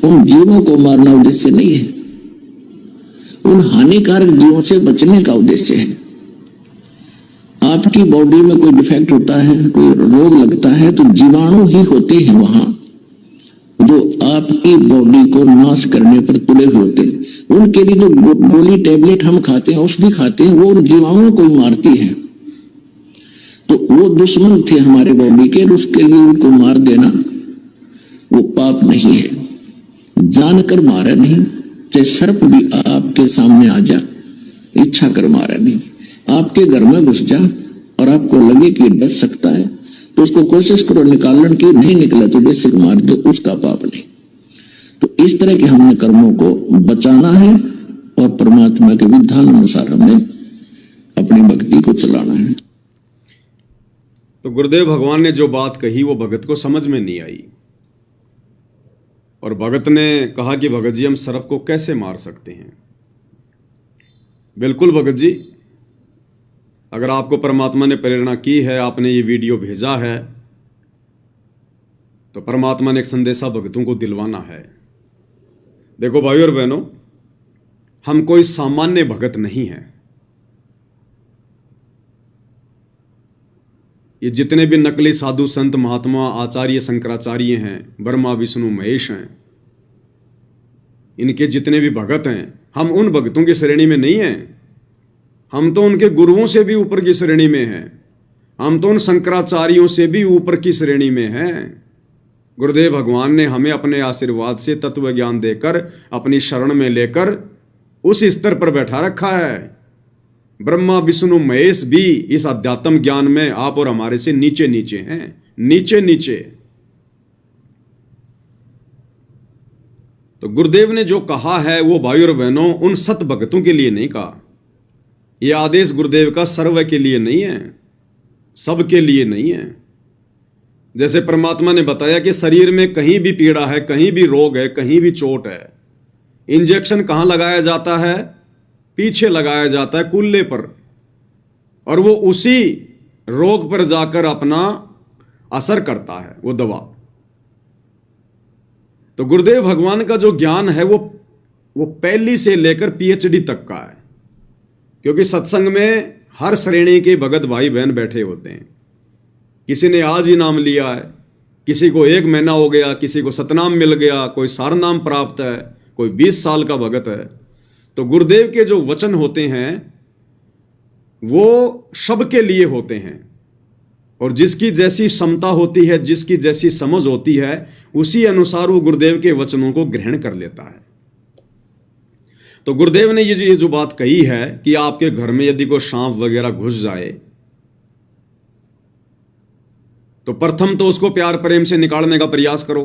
उन जीवों को मारना उद्देश्य नहीं है, उन हानिकारक जीवों से बचने का उद्देश्य है। आपकी बॉडी में कोई डिफेक्ट होता है, कोई रोग लगता है, तो जीवाणु ही होते हैं वहां जो आपकी बॉडी को नाश करने पर तुले हुए होते हैं। उनके लिए जो गोली टैबलेट हम खाते हैं, औषधि खाते हैं, वो उन जीवाणुओं को मारती है। तो वो दुश्मन थे हमारे बॉडी के, उसके लिए उनको मार देना वो पाप नहीं है। जानकर मारा नहीं, चाहे सर्प भी आपके सामने आ जा, इच्छा कर मारा नहीं। आपके घर में घुस जा और आपको लगे कि बच सकता है तो उसको कोशिश करो निकालने की, नहीं निकला तो बेसिक मार दो, उसका पाप नहीं। तो इस तरह के हमने कर्मों को बचाना है और परमात्मा के विधान अनुसार हमने अपनी भक्ति को चलाना है।
तो गुरुदेव भगवान ने जो बात कही वो भगत को समझ में नहीं आई, और भगत ने कहा कि भगत जी हम सर्प को कैसे मार सकते हैं। बिल्कुल भगत जी, अगर आपको परमात्मा ने प्रेरणा की है, आपने ये वीडियो भेजा है, तो परमात्मा ने एक संदेशा भगतों को दिलवाना है। देखो भाई और बहनों, हम कोई सामान्य भगत नहीं हैं। ये जितने भी नकली साधु संत महात्मा आचार्य शंकराचार्य हैं, ब्रह्मा विष्णु महेश हैं, इनके जितने भी भगत हैं, हम उन भगतों की श्रेणी में नहीं हैं। हम तो उनके गुरुओं से भी ऊपर की श्रेणी में हैं। हम तो उन शंकराचार्यों से भी ऊपर की श्रेणी में हैं। गुरुदेव भगवान ने हमें अपने आशीर्वाद से तत्व ज्ञान देकर, अपनी शरण में लेकर उस स्तर पर बैठा रखा है। ब्रह्मा विष्णु महेश भी इस अध्यात्म ज्ञान में आप और हमारे से नीचे नीचे हैं, नीचे नीचे। तो गुरुदेव ने जो कहा है वो भाई और बहनों उन सत भक्तों के लिए नहीं कहा। ये आदेश गुरुदेव का सर्व के लिए नहीं है, सबके लिए नहीं है। जैसे परमात्मा ने बताया कि शरीर में कहीं भी पीड़ा है, कहीं भी रोग है, कहीं भी चोट है, इंजेक्शन कहां लगाया जाता है? पीछे लगाया जाता है, कुल्ले पर, और वो उसी रोग पर जाकर अपना असर करता है वो दवा। तो गुरुदेव भगवान का जो ज्ञान है वो पहली से लेकर पीएचडी तक का है, क्योंकि सत्संग में हर श्रेणी के भगत भाई बहन बैठे होते हैं। किसी ने आज ही नाम लिया है, किसी को 1 महीना हो गया, किसी को सतनाम मिल गया, कोई सारनाम प्राप्त है, कोई 20 साल का भगत है। तो गुरुदेव के जो वचन होते हैं वो सबके लिए होते हैं, और जिसकी जैसी क्षमता होती है, जिसकी जैसी समझ होती है, उसी अनुसार वो गुरुदेव के वचनों को ग्रहण कर लेता है। तो गुरुदेव ने ये जो बात कही है कि आपके घर में यदि कोई सांप वगैरह घुस जाए तो प्रथम तो उसको प्यार प्रेम से निकालने का प्रयास करो।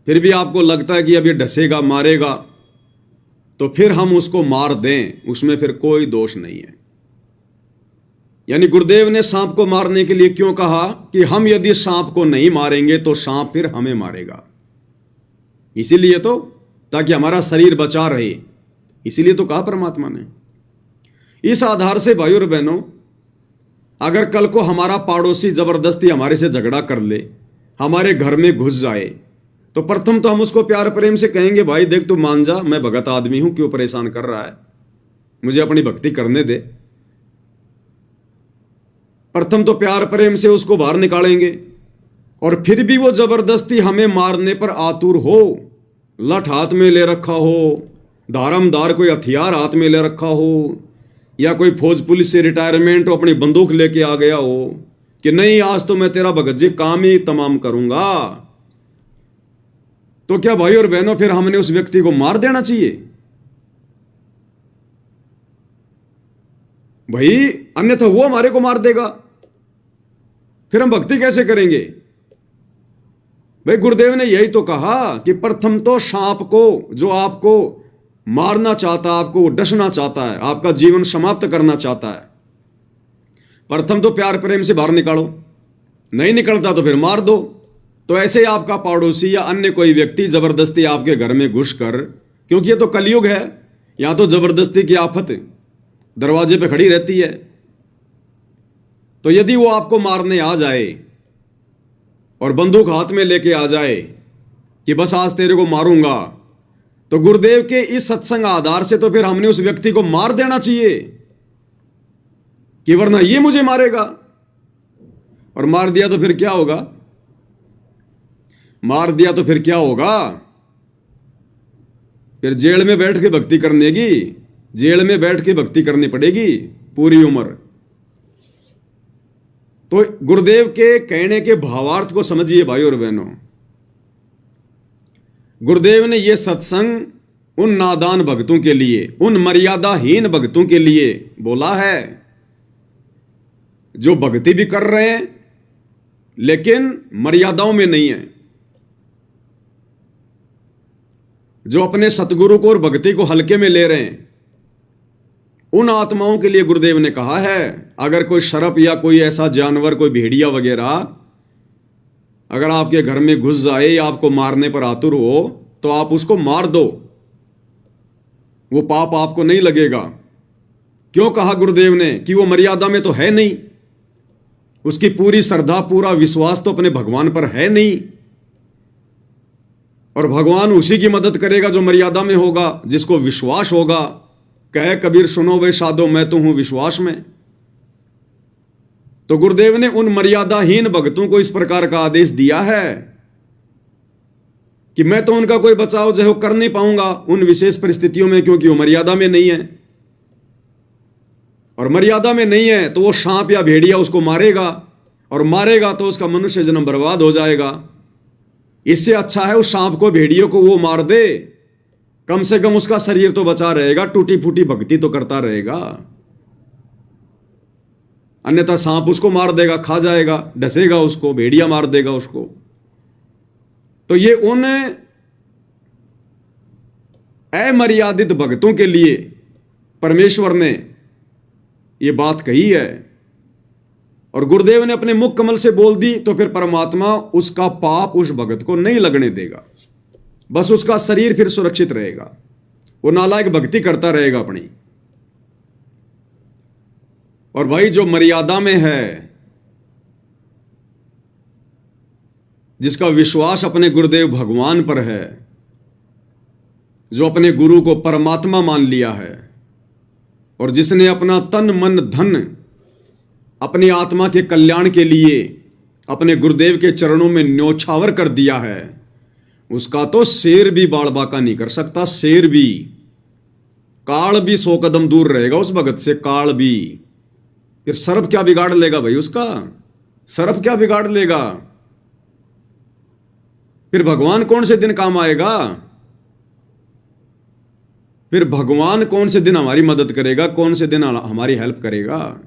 फिर भी आपको लगता है कि अब ये डसेगा, मारेगा, तो फिर हम उसको मार दें, उसमें फिर कोई दोष नहीं है। यानी गुरुदेव ने सांप को मारने के लिए क्यों कहा कि हम यदि सांप को नहीं मारेंगे तो सांप फिर हमें मारेगा। इसीलिए तो, ताकि हमारा शरीर बचा रहे, इसीलिए तो कहा परमात्मा ने। इस आधार से भाई और बहनों, अगर कल को हमारा पड़ोसी जबरदस्ती हमारे से झगड़ा कर ले, हमारे घर में घुस जाए, तो प्रथम तो हम उसको प्यार प्रेम से कहेंगे, भाई देख तू मान जा, मैं भगत आदमी हूं, क्यों परेशान कर रहा है, मुझे अपनी भक्ति करने दे। प्रथम तो प्यार प्रेम से उसको बाहर निकालेंगे, और फिर भी वो जबरदस्ती हमें मारने पर आतुर हो, लठ हाथ में ले रखा हो, धारमदार कोई हथियार हाथ में ले रखा हो, या कोई फौज पुलिस से रिटायरमेंट हो अपनी बंदूक लेके आ गया हो, कि नहीं आज तो मैं तेरा भगत जी काम ही तमाम करूंगा, तो क्या भाई और बहनों फिर हमने उस व्यक्ति को मार देना चाहिए? भाई अन्यथा वो हमारे को मार देगा, फिर हम भक्ति कैसे करेंगे? भाई गुरुदेव ने यही तो कहा कि प्रथम तो सांप को, जो आपको मारना चाहता है, आपको डसना चाहता है, आपका जीवन समाप्त करना चाहता है, प्रथम तो प्यार प्रेम से बाहर निकालो, नहीं निकलता तो फिर मार दो। तो ऐसे ही आपका पड़ोसी या अन्य कोई व्यक्ति जबरदस्ती आपके घर में घुसकर, क्योंकि ये तो कलयुग है, यहां तो जबरदस्ती की आफत दरवाजे पे खड़ी रहती है, तो यदि वो आपको मारने आ जाए और बंदूक हाथ में लेके आ जाए कि बस आज तेरे को मारूंगा, तो गुरुदेव के इस सत्संग आधार से तो फिर हमने उस व्यक्ति को मार देना चाहिए कि वरना ये मुझे मारेगा। और मार दिया तो फिर क्या होगा? मार दिया तो फिर क्या होगा? फिर जेल में बैठ के भक्ति करने की, जेल में बैठ के भक्ति करनी पड़ेगी पूरी उम्र। तो गुरुदेव के कहने के भावार्थ को समझिए भाई और बहनों। गुरुदेव ने यह सत्संग उन नादान भक्तों के लिए, उन मर्यादाहीन भक्तों के लिए बोला है जो भक्ति भी कर रहे हैं लेकिन मर्यादाओं में नहीं है, जो अपने सतगुरु को और भक्ति को हल्के में ले रहे हैं। उन आत्माओं के लिए गुरुदेव ने कहा है, अगर कोई सर्प या कोई ऐसा जानवर, कोई भेड़िया वगैरह अगर आपके घर में घुस जाए या आपको मारने पर आतुर हो, तो आप उसको मार दो, वो पाप आपको नहीं लगेगा। क्यों कहा गुरुदेव ने? कि वो मर्यादा में तो है नहीं, उसकी पूरी श्रद्धा, पूरा विश्वास तो अपने भगवान पर है नहीं, और भगवान उसी की मदद करेगा जो मर्यादा में होगा, जिसको विश्वास होगा। कहे कबीर सुनो वे साधो, मैं तो हूं विश्वास में। तो गुरुदेव ने उन मर्यादाहीन भक्तों को इस प्रकार का आदेश दिया है कि मैं तो उनका कोई बचाव जो है कर नहीं पाऊंगा उन विशेष परिस्थितियों में, क्योंकि वो मर्यादा में नहीं है। और मर्यादा में नहीं है तो वो सांप या भेड़िया उसको मारेगा, और मारेगा तो उसका मनुष्य जन्म बर्बाद हो जाएगा। इससे अच्छा है उस सांप को, भेड़ियों को वो मार दे, कम से कम उसका शरीर तो बचा रहेगा, टूटी फूटी भक्ति तो करता रहेगा। अन्यथा सांप उसको मार देगा, खा जाएगा, डसेगा उसको, भेड़िया मार देगा उसको। तो ये उन अमर्यादित भक्तों के लिए परमेश्वर ने ये बात कही है, और गुरुदेव ने अपने मुख कमल से बोल दी, तो फिर परमात्मा उसका पाप उस भगत को नहीं लगने देगा, बस उसका शरीर फिर सुरक्षित रहेगा, वो नालायक भक्ति करता रहेगा अपनी। और भाई जो मर्यादा में है, जिसका विश्वास अपने गुरुदेव भगवान पर है, जो अपने गुरु को परमात्मा मान लिया है, और जिसने अपना तन मन धन अपनी आत्मा के कल्याण के लिए अपने गुरुदेव के चरणों में न्योछावर कर दिया है, उसका तो शेर भी बाल बाका नहीं कर सकता। शेर भी, काल भी 100 कदम दूर रहेगा उस भगत से, काल भी। फिर सर्प क्या बिगाड़ लेगा भाई उसका? सर्प क्या बिगाड़ लेगा? फिर भगवान कौन से दिन काम आएगा? फिर भगवान कौन से दिन हमारी मदद करेगा? कौन से दिन हमारी हेल्प करेगा?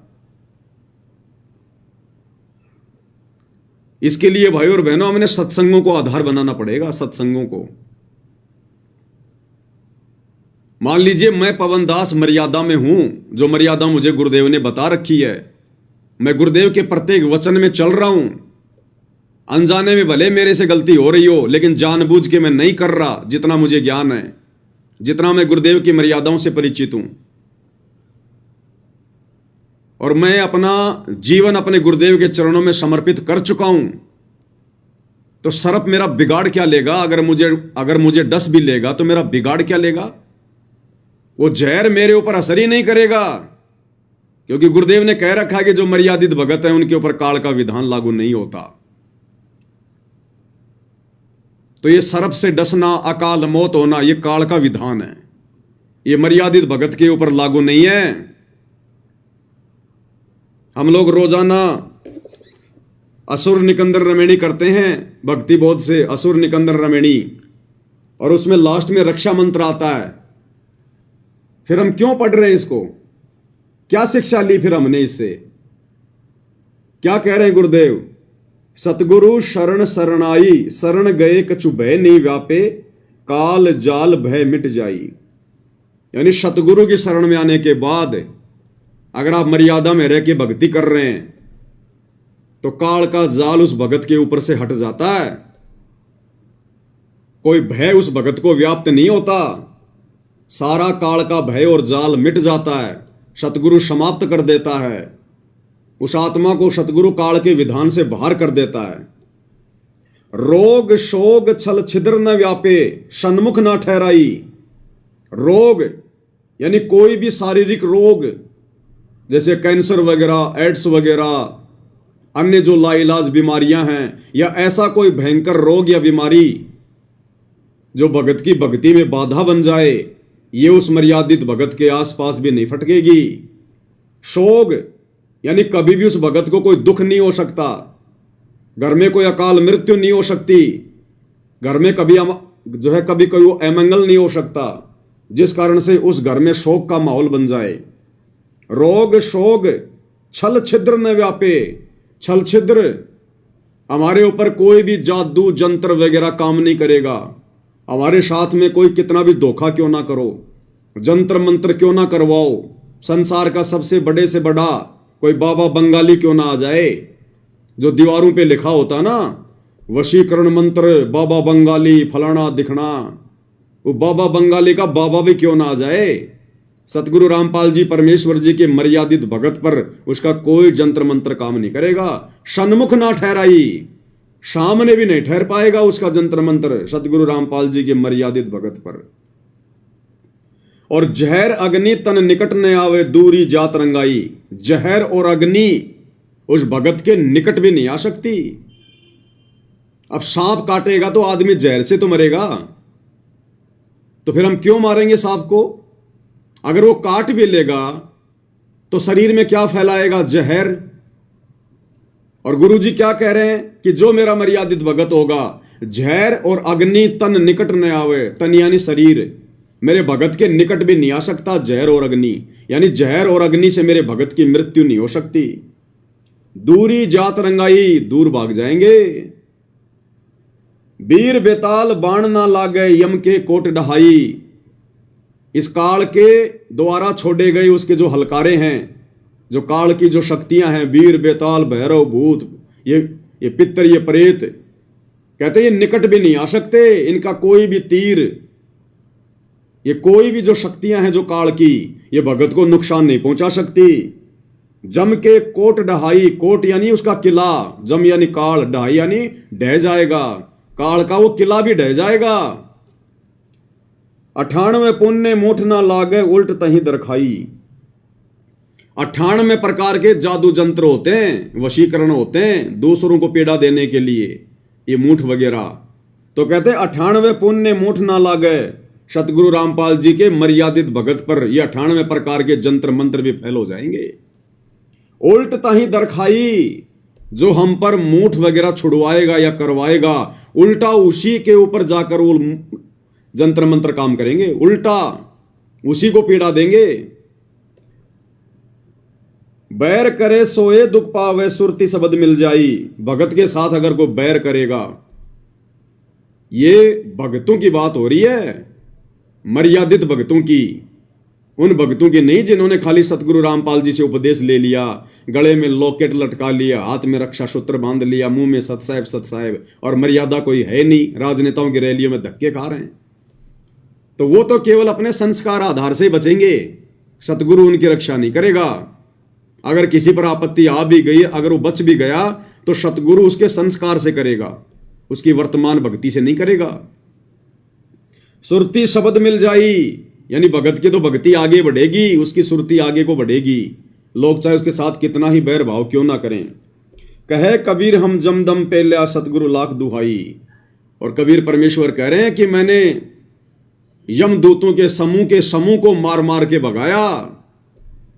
इसके लिए भाई और बहनों हमने सत्संगों को आधार बनाना पड़ेगा। सत्संगों को, मान लीजिए मैं पवन दास मर्यादा में हूं, जो मर्यादा मुझे गुरुदेव ने बता रखी है, मैं गुरुदेव के प्रत्येक वचन में चल रहा हूं। अनजाने में भले मेरे से गलती हो रही हो, लेकिन जानबूझ के मैं नहीं कर रहा, जितना मुझे ज्ञान है, जितना मैं गुरुदेव की मर्यादाओं से परिचित हूं। और मैं अपना जीवन अपने गुरुदेव के चरणों में समर्पित कर चुका हूं, तो सर्प मेरा बिगाड़ क्या लेगा? अगर मुझे डस भी लेगा तो मेरा बिगाड़ क्या लेगा? वो जहर मेरे ऊपर असर ही नहीं करेगा, क्योंकि गुरुदेव ने कह रखा है कि जो मर्यादित भगत है उनके ऊपर काल का विधान लागू नहीं होता। तो ये सर्प से डसना, अकाल मौत होना, ये काल का विधान है, ये मर्यादित भगत के ऊपर लागू नहीं है। हम लोग रोजाना असुर निकंदर रमेणी करते हैं भक्ति बोध से, असुर निकंदर रमेणी, और उसमें लास्ट में रक्षा मंत्र आता है। फिर हम क्यों पढ़ रहे हैं इसको? क्या शिक्षा ली फिर हमने इससे? क्या कह रहे हैं गुरुदेव? सतगुरु शरण शरणाई, शरण गए कछु भय नहीं व्यापे, काल जाल भय मिट जाई। यानी सतगुरु की शरण में आने के बाद अगर आप मर्यादा में रह के भक्ति कर रहे हैं तो काल का जाल उस भगत के ऊपर से हट जाता है, कोई भय उस भगत को व्याप्त नहीं होता, सारा काल का भय और जाल मिट जाता है, सतगुरु समाप्त कर देता है, उस आत्मा को सतगुरु काल के विधान से बाहर कर देता है। रोग शोग छल छिद्र न व्यापे, सन्मुख ना ठहराई। रोग यानी कोई भी शारीरिक रोग जैसे कैंसर वगैरह, एड्स वगैरह, अन्य जो लाइलाज बीमारियां हैं, या ऐसा कोई भयंकर रोग या बीमारी जो भगत की भक्ति में बाधा बन जाए, ये उस मर्यादित भगत के आसपास भी नहीं फटकेगी। शोग यानी कभी भी उस भगत को कोई दुख नहीं हो सकता, घर में कोई अकाल मृत्यु नहीं हो सकती, घर में कभी कभी कोई वो अमंगल नहीं हो सकता जिस कारण से उस घर में शोक का माहौल बन जाए। रोग शोग छल छिद्र न व्यापे, छल छिद्र हमारे ऊपर कोई भी जादू जंत्र वगैरह काम नहीं करेगा। हमारे साथ में कोई कितना भी धोखा क्यों ना करो, जंत्र मंत्र क्यों ना करवाओ, संसार का सबसे बड़े से बड़ा कोई बाबा बंगाली क्यों ना आ जाए, जो दीवारों पे लिखा होता ना वशीकरण मंत्र बाबा बंगाली फलाना दिखना, वो बाबा बंगाली का बाबा भी क्यों ना आ जाए, सतगुरु रामपाल जी परमेश्वर जी के मर्यादित भगत पर उसका कोई जंत्र मंत्र काम नहीं करेगा। सन्मुख ना ठहराई, सामने भी नहीं ठहर पाएगा उसका जंत्र मंत्र सतगुरु रामपाल जी के मर्यादित भगत पर। और जहर अग्नि तन निकट न आवे, दूरी जात रंगाई। जहर और अग्नि उस भगत के निकट भी नहीं आ सकती। अब सांप काटेगा तो आदमी जहर से तो मरेगा, तो फिर हम क्यों मारेंगे सांप को? अगर वो काट भी लेगा तो शरीर में क्या फैलाएगा? जहर। और गुरुजी क्या कह रहे हैं कि जो मेरा मर्यादित भगत होगा, जहर और अग्नि तन निकट न आवे, तन यानी शरीर, मेरे भगत के निकट भी नहीं आ सकता जहर और अग्नि, यानी जहर और अग्नि से मेरे भगत की मृत्यु नहीं हो सकती। दूरी जात रंगाई, दूर भाग जाएंगे। वीर बेताल बाण ना लागे, यम के कोट डहाई। इस काल के द्वारा छोड़े गए उसके जो हलकारे हैं, जो काल की जो शक्तियां हैं, वीर बेताल भैरव भूत, ये पितर, ये प्रेत, कहते ये निकट भी नहीं आ सकते, इनका कोई भी तीर, ये कोई भी जो शक्तियां हैं जो काल की, ये भगत को नुकसान नहीं पहुंचा सकती। जम के कोट डहाई, कोट यानी उसका किला, जम यानी काल, डहाई यानी ढह जाएगा, काल का वो किला भी ढह जाएगा। 98 पुण्य मूठ ना लागे, उल्ट तही दरखाई। 98 प्रकार के जादू जंत्र होते हैं, वशीकरण होते हैं दूसरों को पीड़ा देने के लिए, ये मूठ वगैरह। तो कहते हैं 98 पुण्य मूठ ना लागे, सतगुरु रामपाल जी के मर्यादित भगत पर ये 98 प्रकार के जंत्र मंत्र भी फैल हो जाएंगे। उल्ट तही दरखाई, जो हम पर मूठ वगैरह छुड़वाएगा या करवाएगा, उल्टा उसी के ऊपर जाकर वो जंत्र मंत्र काम करेंगे, उल्टा उसी को पीड़ा देंगे। बैर करे सोए दुख पावे, सुरती शब्द मिल जाई। भगत के साथ अगर कोई बैर करेगा, ये भगतों की बात हो रही है, मर्यादित भगतों की, उन भक्तों की नहीं जिन्होंने खाली सतगुरु रामपाल जी से उपदेश ले लिया, गले में लॉकेट लटका लिया, हाथ में रक्षा सूत्र बांध लिया, मुंह में सत साहेब, और मर्यादा कोई है नहीं, राजनेताओं की रैलियों में धक्के खा रहे हैं। तो वो तो केवल अपने संस्कार आधार से बचेंगे, सतगुरु उनकी रक्षा नहीं करेगा। अगर किसी पर आपत्ति आ भी गई, अगर वो बच भी गया, तो सतगुरु उसके संस्कार से करेगा, उसकी वर्तमान भक्ति से नहीं करेगा। सुरती शब्द मिल जाई, यानी भगत की तो भक्ति आगे बढ़ेगी, उसकी सुरती आगे को बढ़ेगी, लोग चाहे उसके साथ कितना ही बैर भाव क्यों ना करें। कहे कबीर हम जमदम पे लिया, सतगुरु लाख दुहाई। और कबीर परमेश्वर कह रहे हैं कि मैंने यमदूतों के समूह को मार मार के भगाया।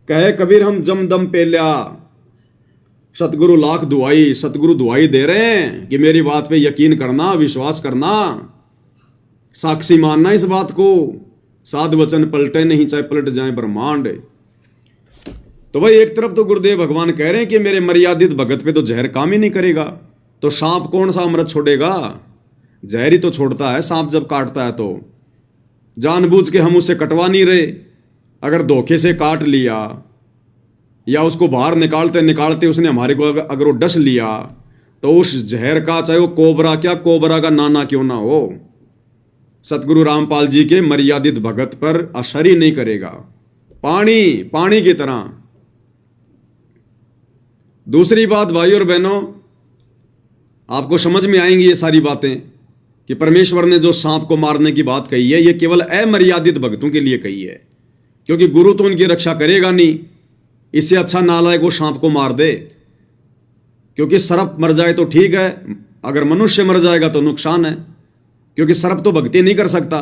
कहे कबीर हम जमदम पे लिया, सतगुरु लाख दुआई, सतगुरु दुआई दे रहे हैं कि मेरी बात पे यकीन करना, विश्वास करना, साक्षी मानना इस बात को। साध वचन पलटे नहीं, चाहे पलट जाए ब्रह्मांड। तो भाई एक तरफ तो गुरुदेव भगवान कह रहे हैं कि मेरे मर्यादित भगत पे तो जहर काम ही नहीं करेगा, तो सांप कौन सा अमृत छोड़ेगा? जहर ही तो छोड़ता है सांप जब काटता है। तो जानबूझ के हम उसे कटवा नहीं रहे। अगर धोखे से काट लिया या उसको बाहर निकालते निकालते उसने हमारे को अगर वो डस लिया, तो उस जहर का, चाहे वो कोबरा, क्या कोबरा का नाना क्यों ना हो, सतगुरु रामपाल जी के मर्यादित भगत पर असर ही नहीं करेगा। पानी पानी की तरह। दूसरी बात भाई और बहनों, आपको समझ में आएंगी ये सारी बातें कि परमेश्वर ने जो सांप को मारने की बात कही है, ये केवल अमर्यादित भक्तों के लिए कही है, क्योंकि गुरु तो उनकी रक्षा करेगा नहीं। इससे अच्छा नालायक वो सांप को मार दे, क्योंकि सर्प मर जाए तो ठीक है, अगर मनुष्य मर जाएगा तो नुकसान है, क्योंकि सर्प तो भक्ति नहीं कर सकता,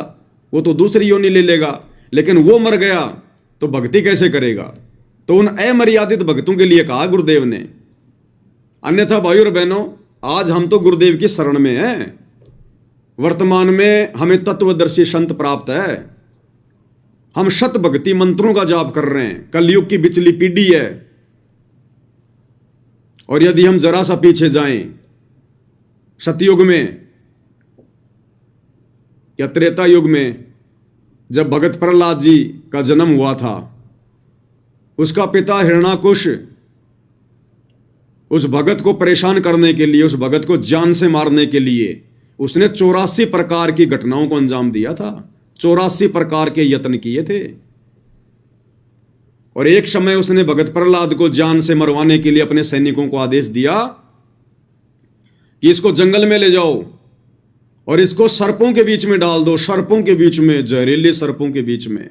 वो तो दूसरी योनि ले लेगा। लेकिन वो मर गया तो भक्ति कैसे करेगा? तो उन अमर्यादित भक्तों के लिए कहा गुरुदेव ने। अन्यथा भाई और बहनों, आज हम तो गुरुदेव की शरण में हैं। वर्तमान में हमें तत्वदर्शी संत प्राप्त है। हम शत भक्ति मंत्रों का जाप कर रहे हैं। कलयुग की बिचली पीढ़ी है, और यदि हम जरा सा पीछे जाएं, सतयुग में या त्रेता युग में, जब भगत प्रहलाद जी का जन्म हुआ था, उसका पिता हिरण्याकुश उस भगत को परेशान करने के लिए, उस भगत को जान से मारने के लिए उसने 84 प्रकार की घटनाओं को अंजाम दिया था। 84 प्रकार के यत्न किए थे। और एक समय उसने भगत प्रहलाद को जान से मरवाने के लिए अपने सैनिकों को आदेश दिया कि इसको जंगल में ले जाओ और इसको सर्पों के बीच में डाल दो, सर्पों के बीच में, जहरीले सर्पों के बीच में।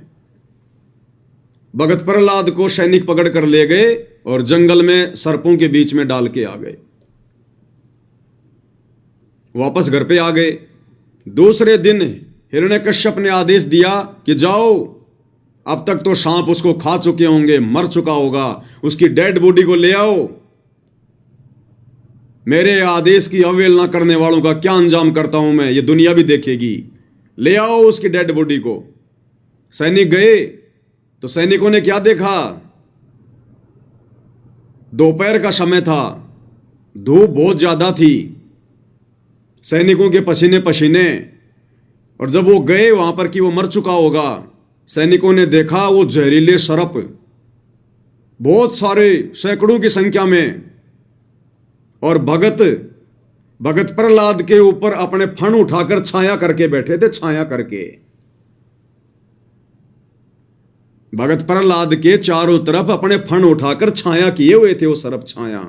भगत प्रहलाद को सैनिक पकड़ कर ले गए और जंगल में सर्पों के बीच में डाल के आ गए। वापस घर पे आ गए। दूसरे दिन हिरण्यकश्यप ने आदेश दिया कि जाओ, अब तक तो सांप उसको खा चुके होंगे, मर चुका होगा, उसकी डेड बॉडी को ले आओ। मेरे आदेश की अवहेलना करने वालों का क्या अंजाम करता हूं मैं, ये दुनिया भी देखेगी। ले आओ उसकी डेड बॉडी को। सैनिक गए तो सैनिकों ने क्या देखा? दोपहर का समय था, धूप बहुत ज्यादा थी, सैनिकों के पसीने पसीने। और जब वो गए वहां पर कि वो मर चुका होगा, सैनिकों ने देखा वो जहरीले सर्प बहुत सारे, सैकड़ों की संख्या में, और भगत प्रहलाद के ऊपर अपने फण उठाकर छाया करके बैठे थे, छाया करके। भगत प्रहलाद के चारों तरफ अपने फण उठाकर छाया किए हुए थे वो सर्प, छाया,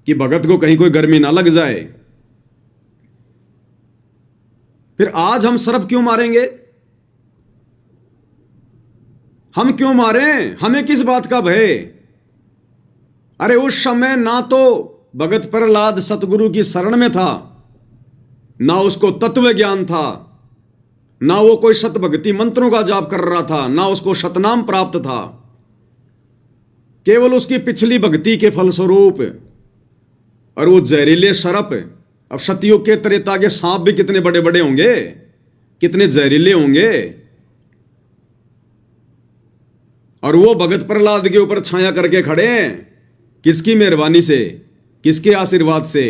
कि भगत को कहीं कोई गर्मी ना लग जाए। फिर आज हम सर्प क्यों मारेंगे? हम क्यों मारें? हमें किस बात का भय? अरे उस समय ना तो भगत प्रहलाद सतगुरु की शरण में था, ना उसको तत्व ज्ञान था, ना वो कोई सत भक्ति मंत्रों का जाप कर रहा था, ना उसको सतनाम प्राप्त था। केवल उसकी पिछली भक्ति के फलस्वरूप। और वो जहरीले सर्प, अब सतयुग के त्रेता के सांप भी कितने बड़े बड़े होंगे, कितने जहरीले होंगे। और वो भगत प्रहलाद के ऊपर छाया करके खड़े हैं। किसकी मेहरबानी से, किसके आशीर्वाद से?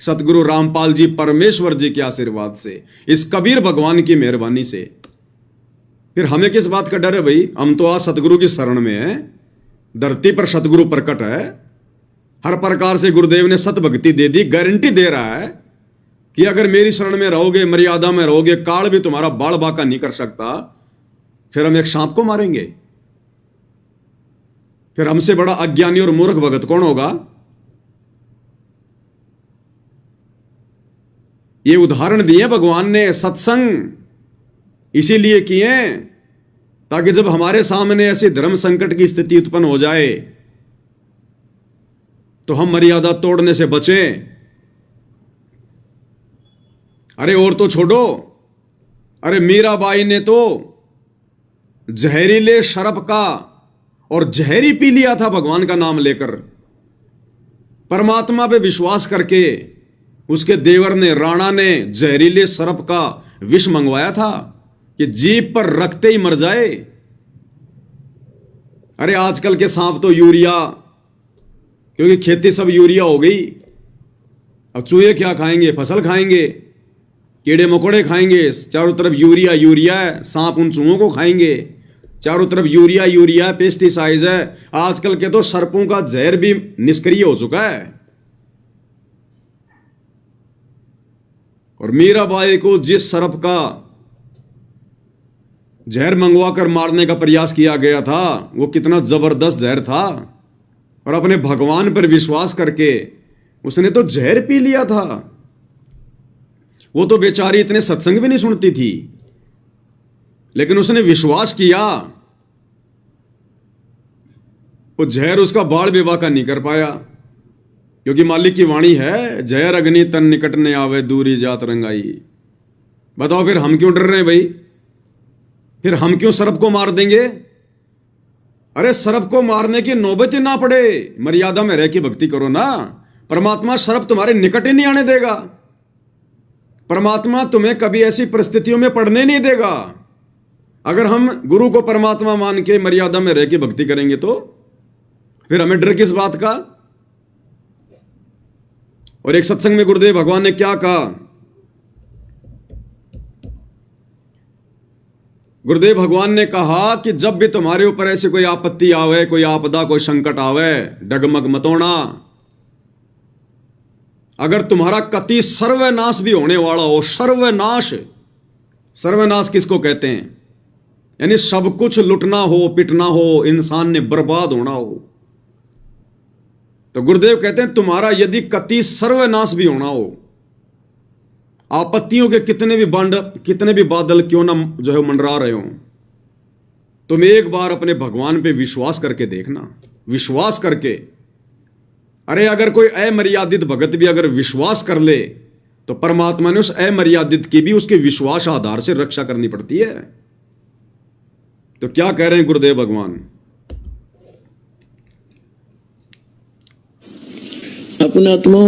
सतगुरु रामपाल जी परमेश्वर जी के आशीर्वाद से, इस कबीर भगवान की मेहरबानी से। फिर हमें किस बात का डर है भाई? हम तो आज सतगुरु की शरण में हैं। धरती पर सतगुरु प्रकट है, हर प्रकार से गुरुदेव ने सत भक्ति दे दी। गारंटी दे रहा है कि अगर मेरी शरण में रहोगे, मर्यादा में रहोगे, काल भी तुम्हारा बाल बाका नहीं कर सकता। फिर हम एक सांप को मारेंगे? फिर हमसे बड़ा अज्ञानी और मूर्ख भगत कौन होगा? ये उदाहरण दिए भगवान ने। सत्संग इसीलिए किए ताकि जब हमारे सामने ऐसे धर्म संकट की स्थिति उत्पन्न हो जाए तो हम मर्यादा तोड़ने से बचें। अरे और तो छोड़ो, अरे मीराबाई ने तो जहरीले शराब का और जहरी पी लिया था भगवान का नाम लेकर। परमात्मा पे विश्वास करके उसके देवर ने, राणा ने जहरीले सर्प का विष मंगवाया था कि जीभ पर रखते ही मर जाए। अरे आजकल के सांप तो यूरिया, क्योंकि खेती सब यूरिया हो गई। अब चूहे क्या खाएंगे? फसल खाएंगे, कीड़े मकोड़े खाएंगे। चारों तरफ यूरिया यूरिया है, सांप उन चूहों को खाएंगे। चारों तरफ यूरिया यूरिया, पेस्टिसाइड है। आजकल के तो सर्पों का जहर भी निष्क्रिय हो चुका है। और मीराबाई को जिस सर्प का जहर मंगवाकर मारने का प्रयास किया गया था, वो कितना जबरदस्त जहर था। और अपने भगवान पर विश्वास करके उसने तो जहर पी लिया था। वो तो बेचारी इतने सत्संग भी नहीं सुनती थी, लेकिन उसने विश्वास किया। वो जहर उसका बाल विवाह का नहीं कर पाया, क्योंकि मालिक की वाणी है, जहर अग्नि तन निकट ने आवे दूरी जात रंगाई। बताओ फिर हम क्यों डर रहे हैं भाई? फिर हम क्यों सर्प को मार देंगे? अरे सर्प को मारने की नौबत ही ना पड़े, मर्यादा में रह के भक्ति करो ना। परमात्मा सर्प तुम्हारे निकट ही नहीं आने देगा। परमात्मा तुम्हें कभी ऐसी परिस्थितियों में पड़ने नहीं देगा। अगर हम गुरु को परमात्मा मान के मर्यादा में रह के भक्ति करेंगे तो फिर हमें डर किस बात का? और एक सत्संग में गुरुदेव भगवान ने क्या कहा? गुरुदेव भगवान ने कहा कि जब भी तुम्हारे ऊपर ऐसी कोई आपत्ति आवे, कोई आपदा, कोई संकट आवे, डगमग मत होना। अगर तुम्हारा कति सर्वनाश भी होने वाला हो, सर्वनाश, सर्वनाश किसको कहते हैं? यानी सब कुछ लुटना हो, पिटना हो, इंसान ने बर्बाद होना हो, तो गुरुदेव कहते हैं तुम्हारा यदि कति सर्वनाश भी होना हो, आपत्तियों के कितने भी बादल क्यों ना जो है मंडरा रहे हो, तुम एक बार अपने भगवान पे विश्वास करके देखना। विश्वास करके, अरे अगर कोई अमर्यादित भगत भी अगर विश्वास कर ले तो परमात्मा ने उस अमर्यादित की भी उसके विश्वास आधार से रक्षा करनी पड़ती है। तो क्या कह रहे हैं गुरुदेव भगवान?
अपना आत्मा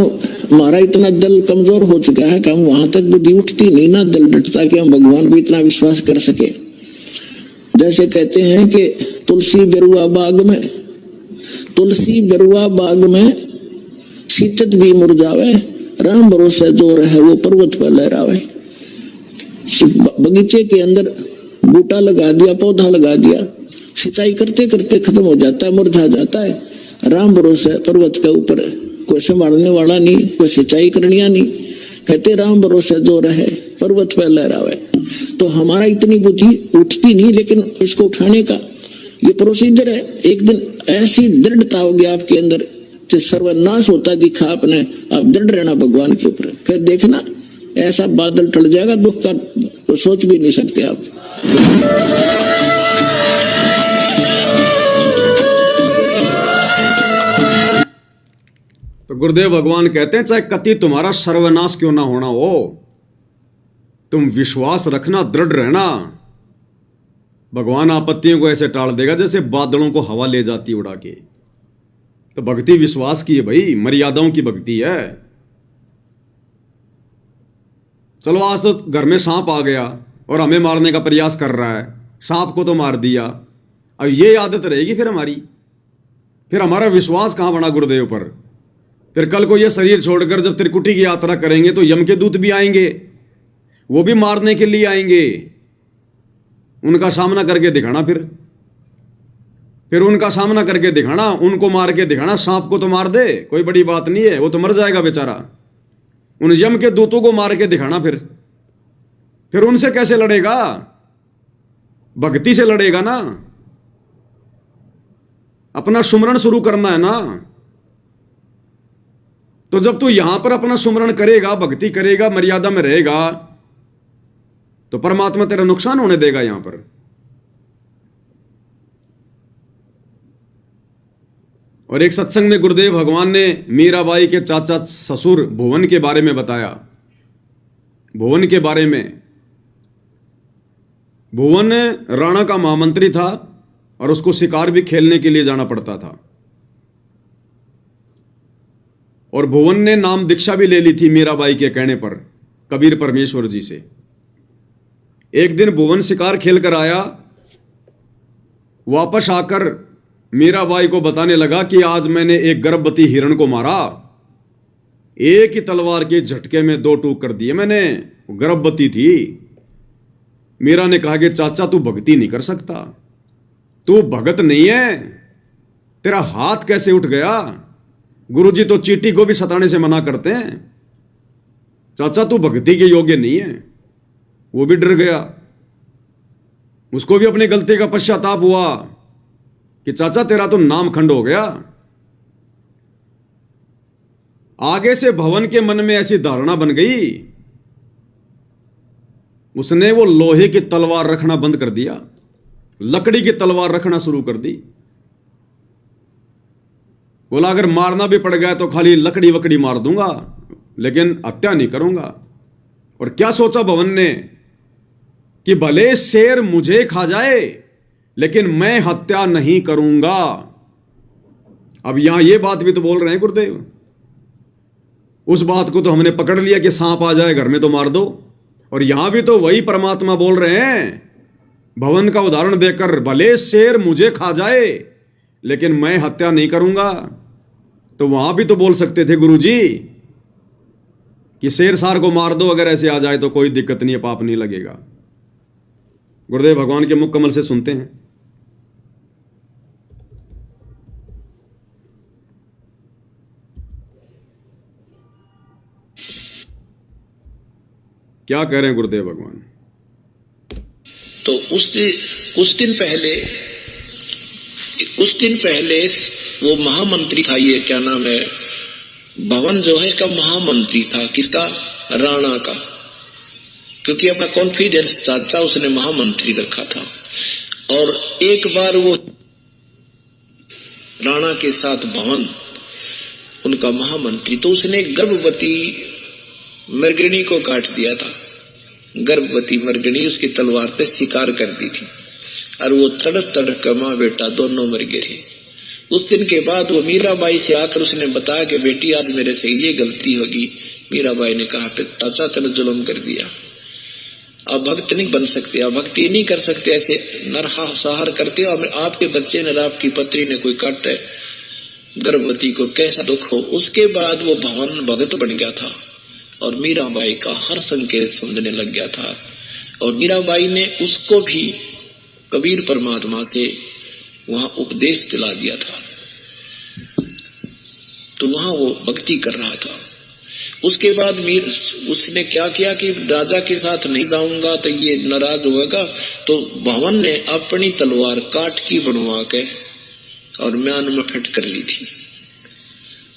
हमारा इतना दल कमजोर हो चुका है कि हम वहां तक बुद्धि उठती नहीं ना, दल डटता कि हम भगवान पे इतना विश्वास कर सके। जैसे कहते हैं कि तुलसी बेरुआ बाग में शीतत भी मुरझावे, राम भरोसे जो रहे वो पर्वत पर लहरावे। बगीचे के अंदर बूटा लगा दिया, पौधा लगा दिया, सिंचाई करते करते खत्म हो जाता है, मुरझा जाता है। राम भरोसे पर्वत के ऊपर कोई संभालने वाला नहीं, कोई सिंचाई करनिया नहीं। कहते राम भरोसे जो रहे पर्वत पर लहरावे। तो हमारा इतनी बुद्धि उठती नहीं, लेकिन इसको उठाने का ये प्रोसीजर है। एक दिन ऐसी दृढ़ता होगी आपके अंदर कि सर्वनाश होता दिखा आपने, आप दृढ़ रहना भगवान के ऊपर। फिर देखना ऐसा बादल टल जाएगा, दुख का तो सोच भी नहीं सकते आप।
तो गुरुदेव भगवान कहते हैं चाहे कति तुम्हारा सर्वनाश क्यों ना होना हो, तुम विश्वास रखना, दृढ़ रहना। भगवान आपत्तियों को ऐसे टाल देगा जैसे बादलों को हवा ले जाती उड़ा के। तो भक्ति विश्वास की है भाई, मर्यादाओं की भक्ति है। चलो आज तो घर में सांप आ गया और हमें मारने का प्रयास कर रहा है, सांप को तो मार दिया। अब ये आदत रहेगी फिर हमारी, फिर हमारा विश्वास कहां बना गुरुदेव पर? फिर कल को ये शरीर छोड़कर जब त्रिकुटी की यात्रा करेंगे तो यम के दूत भी आएंगे, वो भी मारने के लिए आएंगे। उनका सामना करके दिखाना, फिर उनका सामना करके दिखाना, उनको मार के दिखाना। सांप को तो मार दे, कोई बड़ी बात नहीं है, वो तो मर जाएगा बेचारा। उन यम के दूतों को मार के दिखाना, फिर उनसे कैसे लड़ेगा? भक्ति से लड़ेगा ना। अपना सुमरण शुरू करना है ना। तो जब तू यहां पर अपना सुमरण करेगा, भक्ति करेगा, मर्यादा में रहेगा, तो परमात्मा तेरा नुकसान होने देगा यहां पर। और एक सत्संग में गुरुदेव भगवान ने मीराबाई के चाचा ससुर भुवन के बारे में बताया। भुवन के बारे में, भुवन राणा का महामंत्री था और उसको शिकार भी खेलने के लिए जाना पड़ता था। और भुवन ने नाम दीक्षा भी ले ली थी मीराबाई के कहने पर कबीर परमेश्वर जी से। एक दिन भुवन शिकार खेल कर आया, वापस आकर मीराबाई को बताने लगा कि आज मैंने एक गर्भवती हिरण को मारा, एक ही तलवार के झटके में 2 टूक कर दिए मैंने, गर्भवती थी। मीरा ने कहा कि चाचा तू भक्ति नहीं कर सकता, तू भगत नहीं है, तेरा हाथ कैसे उठ गया? गुरुजी तो चींटी को भी सताने से मना करते हैं, चाचा तू भक्ति के योग्य नहीं है। वो भी डर गया, उसको भी अपनी गलती का पश्चाताप हुआ कि चाचा तेरा तो नाम खंड हो गया। आगे से भवन के मन में ऐसी धारणा बन गई, उसने वो लोहे की तलवार रखना बंद कर दिया, लकड़ी की तलवार रखना शुरू कर दी। बोला अगर मारना भी पड़ गया तो खाली लकड़ी वकड़ी मार दूंगा, लेकिन हत्या नहीं करूंगा। और क्या सोचा भवन ने कि भले शेर मुझे खा जाए लेकिन मैं हत्या नहीं करूंगा। अब यहां ये बात भी तो बोल रहे हैं गुरुदेव, उस बात को तो हमने पकड़ लिया कि सांप आ जाए घर में तो मार दो, और यहां भी तो वही परमात्मा बोल रहे हैं भवन का उदाहरण देकर, भले शेर मुझे खा जाए लेकिन मैं हत्या नहीं करूंगा। तो वहां भी तो बोल सकते थे गुरुजी कि शेर सार को मार दो, अगर ऐसे आ जाए तो कोई दिक्कत नहीं है, पाप नहीं लगेगा। गुरुदेव भगवान के मुख कमल से सुनते हैं। क्या कह रहे हैं गुरुदेव भगवान?
तो कुछ दिन पहले वो महामंत्री था, ये क्या नाम है, भवन जो है इसका महामंत्री था, किसका? राणा का, क्योंकि अपना कॉन्फिडेंस चाचा उसने महामंत्री रखा था। और एक बार वो राणा के साथ भवन उनका महामंत्री, तो उसने गर्भवती मृगणी को काट दिया था। गर्भवती मृगणी उसकी तलवार पे शिकार कर दी थी, और वो तड़प तड़प का मां बेटा दोनों मर गए थे। उस दिन के बाद वो मीराबाई से आकर उसने बताया कि बेटी आज मेरे से ये गलती होगी। मीराबाई ने कहा चाचा तेरे जुल्म कर दिया, आप भक्त नहीं बन सकते, आप भक्ति नहीं कर सकते, ऐसे नरसंहार करते हो। आपके बच्चे ने, आपकी पत्नी ने कोई काटे गर्भवती को, कैसा दुख हो। उसके बाद वो भवन भगत बन गया था और मीराबाई का हर संकेत समझने लग गया था। और मीराबाई ने उसको भी कबीर परमात्मा से वहां उपदेश दिला दिया था, तो वहां वो भक्ति कर रहा था। उसके बाद उसने क्या किया कि राजा के साथ नहीं जाऊंगा तो ये नाराज होगा, तो भवन ने अपनी तलवार काट की बनवा के और म्यान में फिट कर ली थी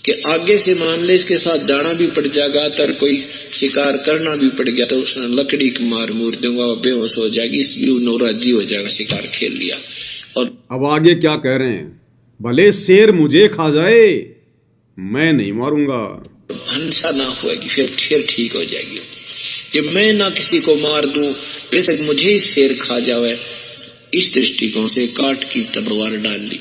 कि आगे से मान ले इसके साथ जाना भी पड़ जाएगा, तो कोई शिकार करना भी पड़ गया तो उसने लकड़ी की मार मूर दूंगा, बेहोश हो जाएगी, इसलिए नौराजी हो जाएगा, शिकार खेल लिया। और
अब आगे क्या कह रहे हैं? भले शेर मुझे खा जाए मैं नहीं मारूंगा,
हिंसा ना होगी, फिर ठीक हो जाएगी। ये मैं ना किसी को मार दूं, बेशक मुझे ही शेर खा जाए, इस दृष्टिकोण से काट की तलवार डाल ली।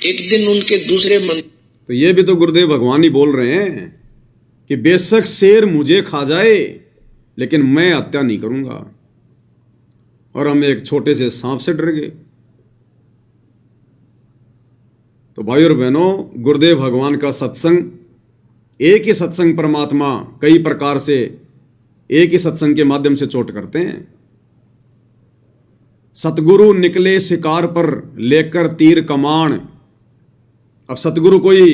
एक दिन उनके दूसरे मन,
तो ये भी तो गुरुदेव भगवान ही बोल रहे हैं कि बेशक शेर मुझे खा जाए लेकिन मैं हत्या नहीं करूंगा। और हम एक छोटे से सांप से डर गए। तो भाई और बहनों, गुरुदेव भगवान का सत्संग, एक ही सत्संग परमात्मा कई प्रकार से एक ही सत्संग के माध्यम से चोट करते हैं। सतगुरु निकले शिकार पर लेकर तीर कमान। अब सतगुरु कोई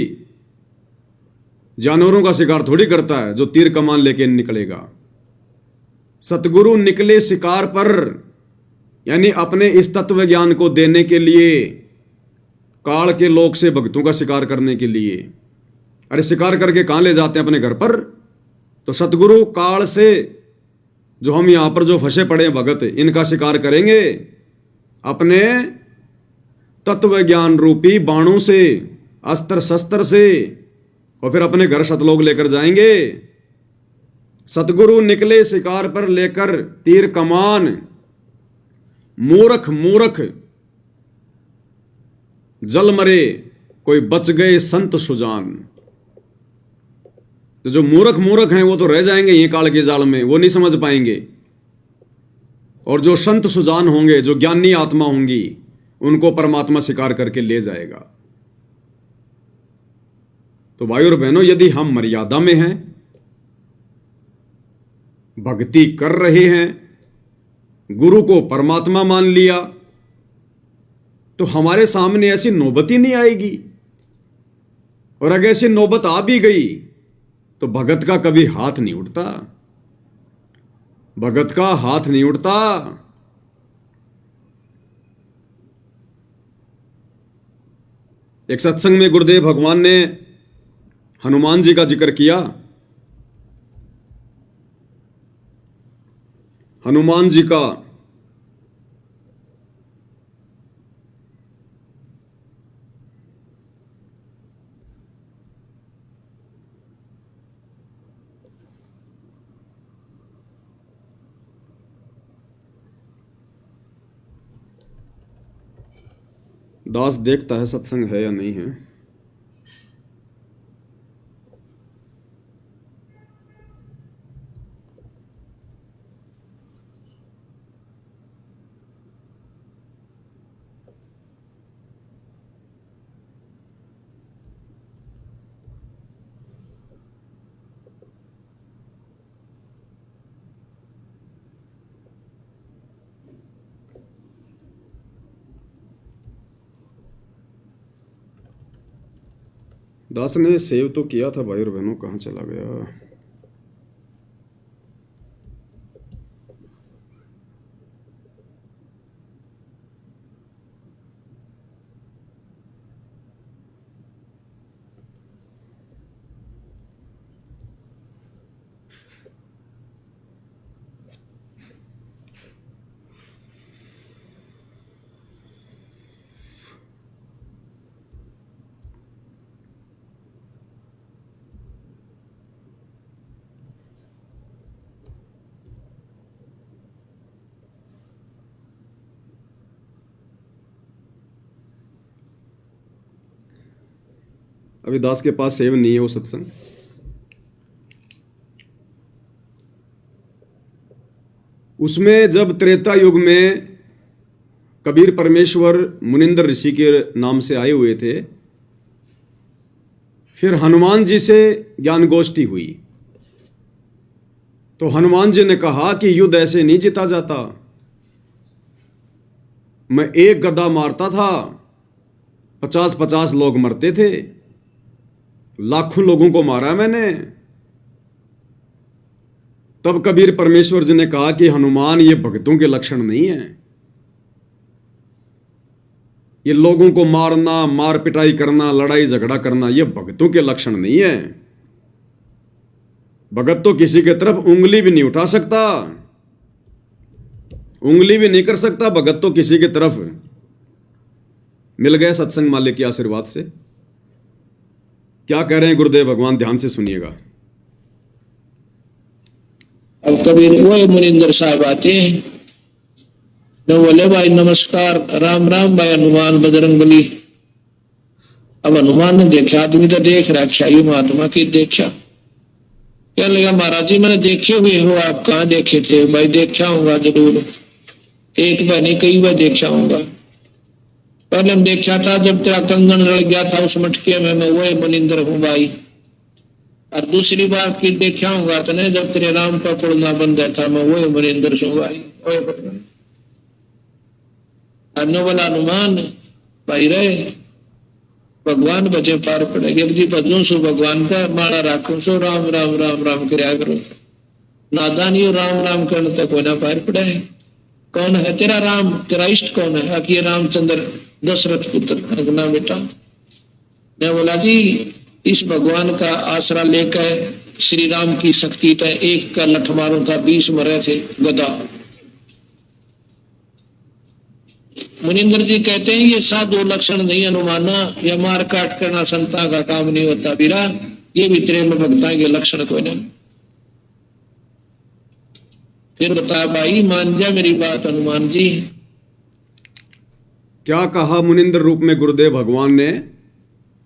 जानवरों का शिकार थोड़ी करता है जो तीर कमान लेके निकलेगा। सतगुरु निकले शिकार पर, यानी अपने इस तत्व ज्ञान को देने के लिए, काल के लोक से भक्तों का शिकार करने के लिए। अरे शिकार करके कहां ले जाते हैं? अपने घर पर। तो सतगुरु काल से, जो हम यहां पर जो फंसे पड़े हैं भगत, इनका शिकार करेंगे अपने तत्व ज्ञान रूपी बाणों से, अस्त्र शस्त्र से, और फिर अपने घर सतलोक लेकर जाएंगे। सतगुरु निकले शिकार पर लेकर तीर कमान, मूर्ख मूर्ख जल मरे कोई बच गए संत सुजान। तो जो मूर्ख मूर्ख हैं वो तो रह जाएंगे ये काल के जाल में, वो नहीं समझ पाएंगे। और जो संत सुजान होंगे, जो ज्ञानी आत्मा होंगी, उनको परमात्मा शिकार करके ले जाएगा। तो भाई और बहनों, यदि हम मर्यादा में हैं, भक्ति कर रहे हैं, गुरु को परमात्मा मान लिया, तो हमारे सामने ऐसी नौबत ही नहीं आएगी। और अगर ऐसी नौबत आ भी गई तो भगत का कभी हाथ नहीं उठता, भगत का हाथ नहीं उठता। एक सत्संग में गुरुदेव भगवान ने हनुमान जी का जिक्र किया। हनुमान जी का दास देखता है सत्संग है या नहीं है। दास ने सेव तो किया था भाई और बहनों, कहाँ चला गया। अभी दास के पास सेव नहीं है वो सत्संग। उसमें जब त्रेता युग में कबीर परमेश्वर मुनिंदर ऋषि के नाम से आए हुए थे, फिर हनुमान जी से ज्ञान गोष्ठी हुई, तो हनुमान जी ने कहा कि युद्ध ऐसे नहीं जीता जाता। मैं एक गदा मारता था, 50-50 लोग मरते थे, लाखों लोगों को मारा मैंने। तब कबीर परमेश्वर जी ने कहा कि हनुमान, ये भक्तों के लक्षण नहीं है, ये लोगों को मारना, मार पिटाई करना, लड़ाई झगड़ा करना, ये भक्तों के लक्षण नहीं है। भगत तो किसी के तरफ उंगली भी नहीं उठा सकता, उंगली भी नहीं कर सकता भगत तो किसी की तरफ। मिल गए सत्संग मालिक के आशीर्वाद से। क्या कह रहे हैं गुरुदेव भगवान, ध्यान से सुनिएगा।
अब कबीर वो मुनिंदर साहब आते हैं, तो बोले भाई नमस्कार, राम राम भाई हनुमान बजरंग बली। अब हनुमान ने देखा, आदमी तो देख रखा, ये महात्मा की देखा। क्या लगा, महाराज जी मैंने देखे हुए हो, आप कहाँ देखे थे? भाई देखा होगा जरूर, एक बार नहीं कई बार देखा होगा। पहले हम देखा था जब तेरा कंगन रल गया था उस मटके में, मैं वही मुनिंदर हूँ भाई। और दूसरी बात की देखा होगा तो नहीं, जब तेरे राम का पुड़ना बंद था, मैं वही मुनिंदर हूँ भाई। वाला हनुमान भाई रहे, भगवान बचे पार पड़ेगे जी। भजो सो भगवान का माड़ा राखो सो, राम राम राम राम कराया करो। नादानी राम राम करने तक कोई ना पार पड़े। कौन है तेरा राम, तेरा इष्ट कौन है? कि रामचंद्र दशरथ पुत्र अगना बेटा। मैं बोला जी इस भगवान का आसरा लेकर श्री राम की शक्ति तय एक का लठ मारो था, 20 मरे थे गदा। मुनिंदर जी कहते हैं ये साधु लक्षण नहीं हनुमाना, ये मार काट करना संता का काम नहीं होता बीरा, ये भी तेरे में भक्ता के लक्षण कोई नहीं। फिर बता भाई, मान जा मेरी बात हनुमान जी।
क्या कहा मुनिंदर रूप में गुरुदेव भगवान ने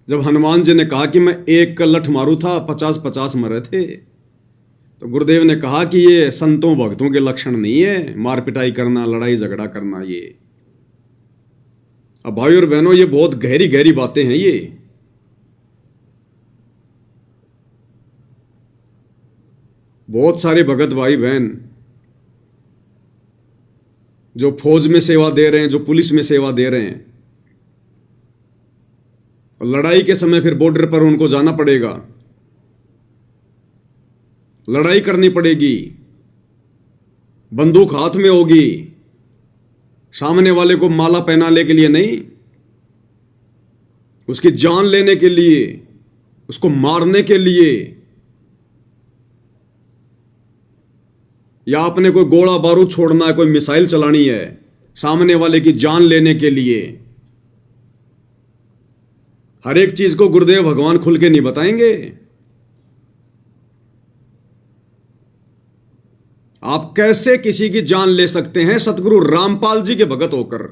जब हनुमान जी ने कहा कि मैं एक लठ मारू था 50-50 मरे थे, तो गुरुदेव ने कहा कि ये संतों भक्तों के लक्षण नहीं है, मार पिटाई करना, लड़ाई झगड़ा करना। ये अब भाई और बहनों, ये बहुत गहरी गहरी बातें हैं। ये बहुत सारे भगत भाई बहन जो फौज में सेवा दे रहे हैं, जो पुलिस में सेवा दे रहे हैं, और लड़ाई के समय फिर बॉर्डर पर उनको जाना पड़ेगा, लड़ाई करनी पड़ेगी, बंदूक हाथ में होगी, सामने वाले को माला पहनाने के लिए नहीं, उसकी जान लेने के लिए, उसको मारने के लिए, या आपने कोई गोला बारूद छोड़ना है, कोई मिसाइल चलानी है सामने वाले की जान लेने के लिए। हर एक चीज को गुरुदेव भगवान खुल के नहीं बताएंगे। आप कैसे किसी की जान ले सकते हैं सतगुरु रामपाल जी के भगत होकर?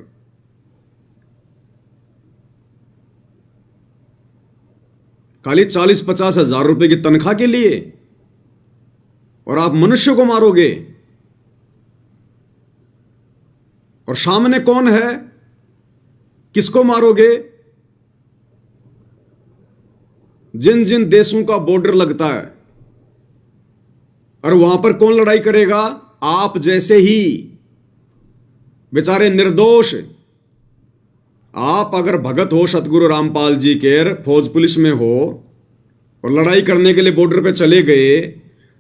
खाली 40-50 हजार रुपए की तनख्वाह के लिए, और आप मनुष्य को मारोगे। और सामने कौन है, किसको मारोगे? जिन जिन देशों का बॉर्डर लगता है, और वहां पर कौन लड़ाई करेगा? आप जैसे ही बेचारे निर्दोष। आप अगर भगत हो सतगुरु रामपाल जी के, फौज पुलिस में हो और लड़ाई करने के लिए बॉर्डर पे चले गए,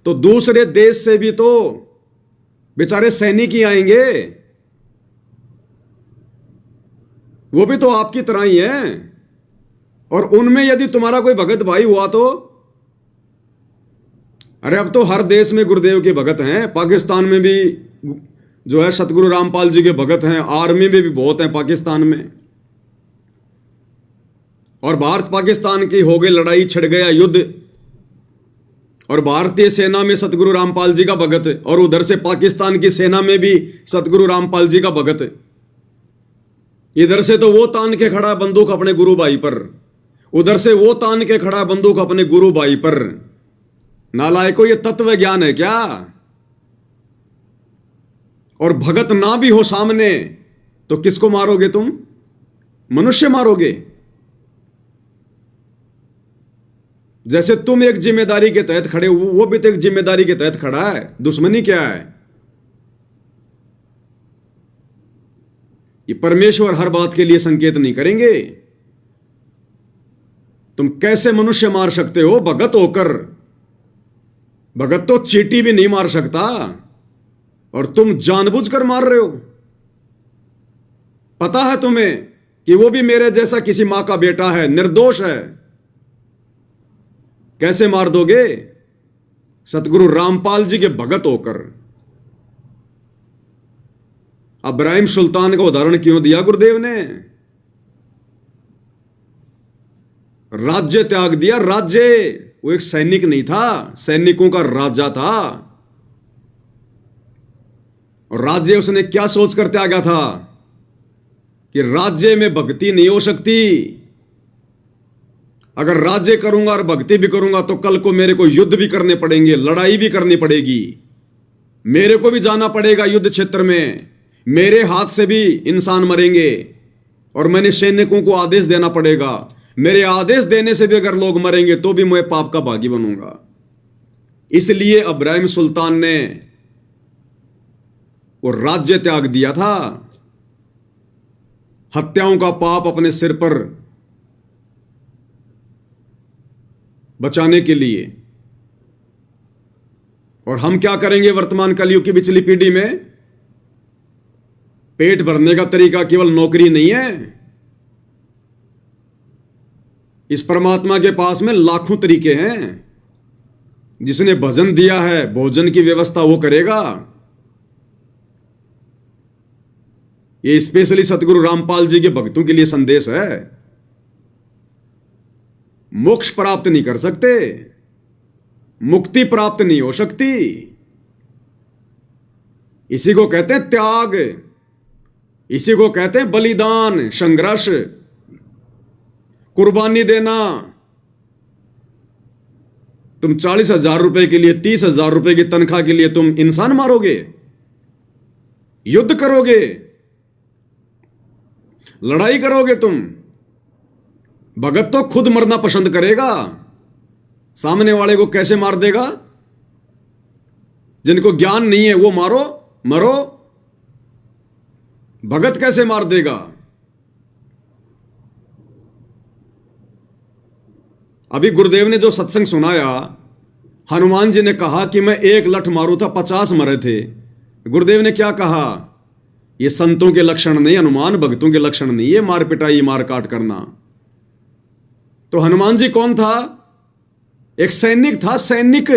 तो दूसरे देश से भी तो बेचारे सैनिक ही आएंगे, वो भी तो आपकी तरह ही हैं। और उनमें यदि तुम्हारा कोई भगत भाई हुआ तो, अरे अब तो हर देश में गुरुदेव के भगत हैं। पाकिस्तान में भी जो है सतगुरु रामपाल जी के भगत हैं, आर्मी में भी बहुत हैं पाकिस्तान में। और भारत पाकिस्तान की हो गई लड़ाई, छिड़ गया युद्ध, और भारतीय सेना में सतगुरु रामपाल जी का भगत, और उधर से पाकिस्तान की सेना में भी सतगुरु रामपाल जी का भगत। इधर से तो वो तान के खड़ा बंदूक अपने गुरु भाई पर, उधर से वो तान के खड़ा बंदूक अपने गुरु भाई पर। नालायको, ये तत्व ज्ञान है क्या? और भगत ना भी हो सामने तो किसको मारोगे तुम? मनुष्य मारोगे। जैसे तुम एक जिम्मेदारी के तहत खड़े हो, वो भी तो एक जिम्मेदारी के तहत खड़ा है। दुश्मनी क्या है? ये परमेश्वर हर बात के लिए संकेत नहीं करेंगे। तुम कैसे मनुष्य मार सकते हो भगत होकर? भगत तो चींटी भी नहीं मार सकता, और तुम जानबूझकर मार रहे हो। पता है तुम्हें कि वो भी मेरे जैसा किसी मां का बेटा है, निर्दोष है। कैसे मार दोगे? सतगुरु रामपाल जी के भगत होकर। इब्राहिम सुल्तान का उदाहरण क्यों दिया गुरुदेव ने? राज्य त्याग दिया। राज्य, वो एक सैनिक नहीं था, सैनिकों का राजा था। और राज्य उसने क्या सोचकर त्यागा था कि राज्य में भक्ति नहीं हो सकती। अगर राज्य करूंगा और भक्ति भी करूंगा तो कल को मेरे को युद्ध भी करने पड़ेंगे, लड़ाई भी करनी पड़ेगी, मेरे को भी जाना पड़ेगा युद्ध क्षेत्र में, मेरे हाथ से भी इंसान मरेंगे, और मैंने सैनिकों को आदेश देना पड़ेगा। मेरे आदेश देने से भी अगर लोग मरेंगे तो भी मैं पाप का भागी बनूंगा। इसलिए इब्राहिम सुल्तान ने वो राज्य त्याग दिया था, हत्याओं का पाप अपने सिर पर बचाने के लिए। और हम क्या करेंगे वर्तमान कलयुग की पिछली पीढ़ी में? पेट भरने का तरीका केवल नौकरी नहीं है। इस परमात्मा के पास में लाखों तरीके हैं। जिसने भजन दिया है, भोजन की व्यवस्था वो करेगा। ये स्पेशली सतगुरु रामपाल जी के भक्तों के लिए संदेश है। मोक्ष प्राप्त नहीं कर सकते, मुक्ति प्राप्त नहीं हो सकती। इसी को कहते हैं त्याग, इसी को कहते हैं बलिदान, संघर्ष। कुर्बानी देना। तुम 40,000 रुपए के लिए, 30,000 रुपए की तनख्वाह के लिए तुम इंसान मारोगे, युद्ध करोगे, लड़ाई करोगे तुम। भगत तो खुद मरना पसंद करेगा, सामने वाले को कैसे मार देगा? जिनको ज्ञान नहीं है वो मारो, मरो। भगत कैसे मार देगा? अभी गुरुदेव ने जो सत्संग सुनाया, हनुमान जी ने कहा कि मैं एक लठ मारू था 50 मरे थे। गुरुदेव ने क्या कहा? ये संतों के लक्षण नहीं, हनुमान भक्तों के लक्षण नहीं, ये मार पिटाई मार काट करना। तो हनुमान जी कौन था? एक सैनिक था, सैनिक।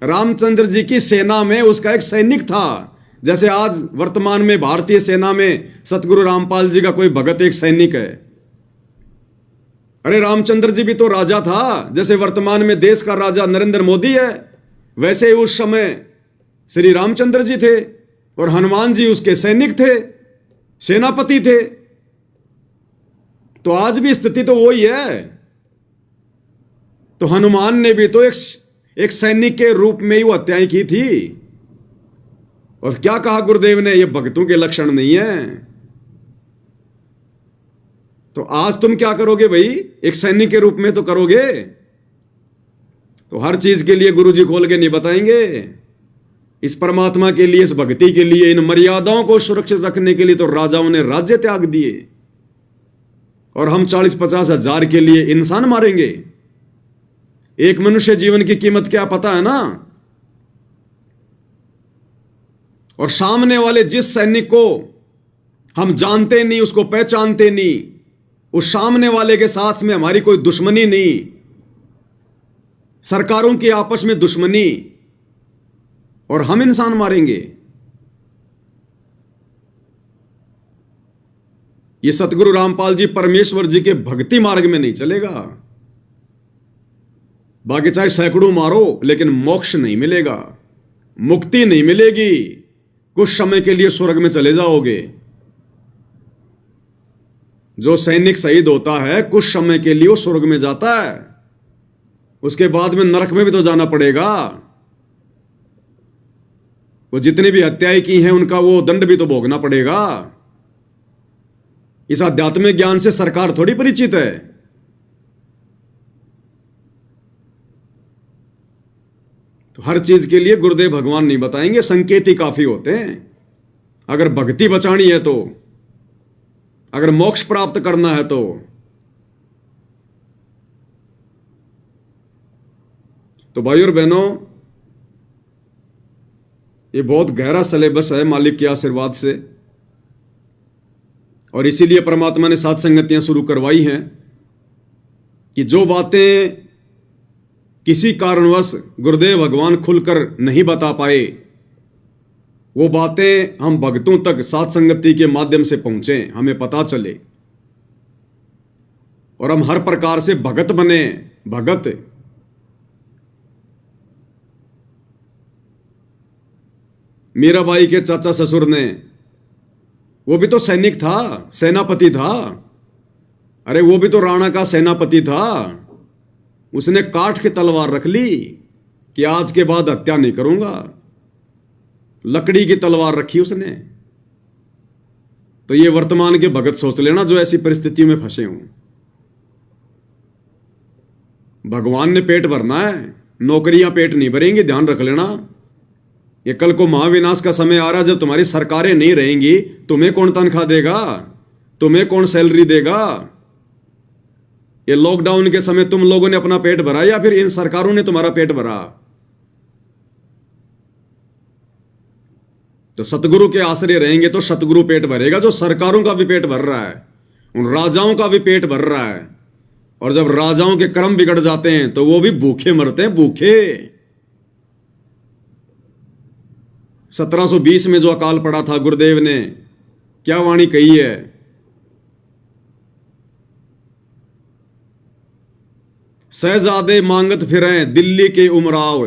रामचंद्र जी की सेना में उसका एक सैनिक था। जैसे आज वर्तमान में भारतीय सेना में सतगुरु रामपाल जी का कोई भगत एक सैनिक है। अरे रामचंद्र जी भी तो राजा था, जैसे वर्तमान में देश का राजा नरेंद्र मोदी है, वैसे ही उस समय श्री रामचंद्र जी थे और हनुमान जी उसके सैनिक थे, सेनापति थे। तो आज भी स्थिति तो वही है। तो हनुमान ने भी तो एक सैनिक के रूप में ही वो हत्याएं की थी। और क्या कहा गुरुदेव ने? ये भक्तों के लक्षण नहीं है। तो आज तुम क्या करोगे भाई? एक सैनिक के रूप में तो करोगे। तो हर चीज के लिए गुरु जी खोल के नहीं बताएंगे। इस परमात्मा के लिए, इस भक्ति के लिए, इन मर्यादाओं को सुरक्षित रखने के लिए तो राजाओं ने राज्य त्याग दिए, और हम 40-50 हजार के लिए इंसान मारेंगे। एक मनुष्य जीवन की कीमत क्या पता है ना? और सामने वाले जिस सैनिक को हम जानते नहीं, उसको पहचानते नहीं, उस सामने वाले के साथ में हमारी कोई दुश्मनी नहीं, सरकारों की आपस में दुश्मनी, और हम इंसान मारेंगे। ये सतगुरु रामपाल जी परमेश्वर जी के भक्ति मार्ग में नहीं चलेगा। बाकी चाहे सैकड़ों मारो, लेकिन मोक्ष नहीं मिलेगा, मुक्ति नहीं मिलेगी। कुछ समय के लिए स्वर्ग में चले जाओगे। जो सैनिक शहीद होता है कुछ समय के लिए वो स्वर्ग में जाता है, उसके बाद में नरक में भी तो जाना पड़ेगा। वो जितनी भी हत्याएं की हैं उनका वो दंड भी तो भोगना पड़ेगा। इस आध्यात्मिक ज्ञान से सरकार थोड़ी परिचित है। तो हर चीज के लिए गुरुदेव भगवान नहीं बताएंगे, संकेत ही काफी होते हैं। अगर भक्ति बचानी है तो, अगर मोक्ष प्राप्त करना है तो भाई और बहनों, ये बहुत गहरा सिलेबस है मालिक के आशीर्वाद से, और इसीलिए परमात्मा ने 7 संगतियां शुरू करवाई हैं कि जो बातें किसी कारणवश गुरुदेव भगवान खुलकर नहीं बता पाए, वो बातें हम भक्तों तक 7 संगति के माध्यम से पहुंचे, हमें पता चले, और हम हर प्रकार से भगत बने। भगत मीराबाई के चाचा ससुर ने, वो भी तो सैनिक था, सेनापति था। अरे वो भी तो राणा का सेनापति था। उसने काठ की तलवार रख ली कि आज के बाद हत्या नहीं करूंगा। लकड़ी की तलवार रखी उसने। तो ये वर्तमान के भगत सोच लेना जो ऐसी परिस्थितियों में फंसे हों। भगवान ने पेट भरना है, नौकरियां पेट नहीं भरेंगी, ध्यान रख लेना। ये कल को महाविनाश का समय आ रहा, जब तुम्हारी सरकारें नहीं रहेंगी, तुम्हें कौन तनख्वाह देगा? तुम्हें कौन सैलरी देगा? ये लॉकडाउन के समय तुम लोगों ने अपना पेट भरा या फिर इन सरकारों ने तुम्हारा पेट भरा? तो सतगुरु के आश्रय रहेंगे तो सतगुरु पेट भरेगा, जो सरकारों का भी पेट भर रहा है, उन राजाओं का भी पेट भर रहा है। और जब राजाओं के कर्म बिगड़ जाते हैं तो वो भी भूखे मरते हैं, भूखे। 1720 में जो अकाल पड़ा था, गुरुदेव ने क्या वाणी कही है? शहजादे मांगत फिरें दिल्ली के उमराव,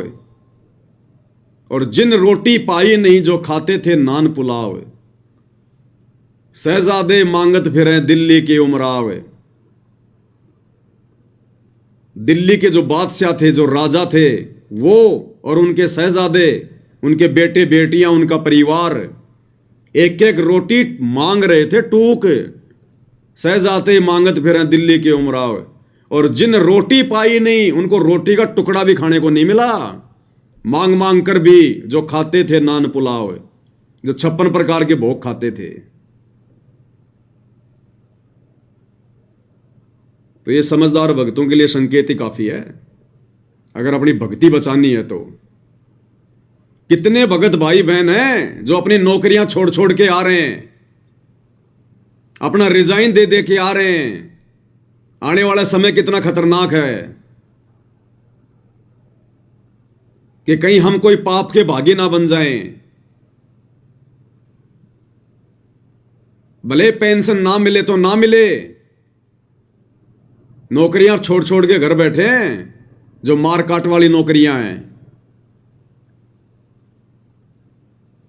और जिन रोटी पाई नहीं जो खाते थे नान पुलाव। शहजादे मांगत फिरें दिल्ली के उमराव, दिल्ली के जो बादशाह थे, जो राजा थे, वो और उनके शहजादे, उनके बेटे बेटियां, उनका परिवार एक एक रोटी मांग रहे थे टूक। शहजादे मांगत फिर दिल्ली के उमराव, और जिन रोटी पाई नहीं उनको रोटी का टुकड़ा भी खाने को नहीं मिला। मांग मांग कर भी जो खाते थे नान पुलाव, जो 56 प्रकार के भोग खाते थे। तो ये समझदार भक्तों के लिए संकेत ही काफी है। अगर अपनी भक्ति बचानी है तो कितने भगत भाई बहन हैं जो अपनी नौकरियां छोड़ छोड़ के आ रहे हैं, अपना रिजाइन दे दे के आ रहे हैं। आने वाला समय कितना खतरनाक है कि कहीं हम कोई पाप के भागी ना बन जाएं। भले पेंशन ना मिले तो ना मिले, नौकरियां छोड़ छोड़ के घर बैठे हैं, जो मार काट वाली नौकरियां हैं।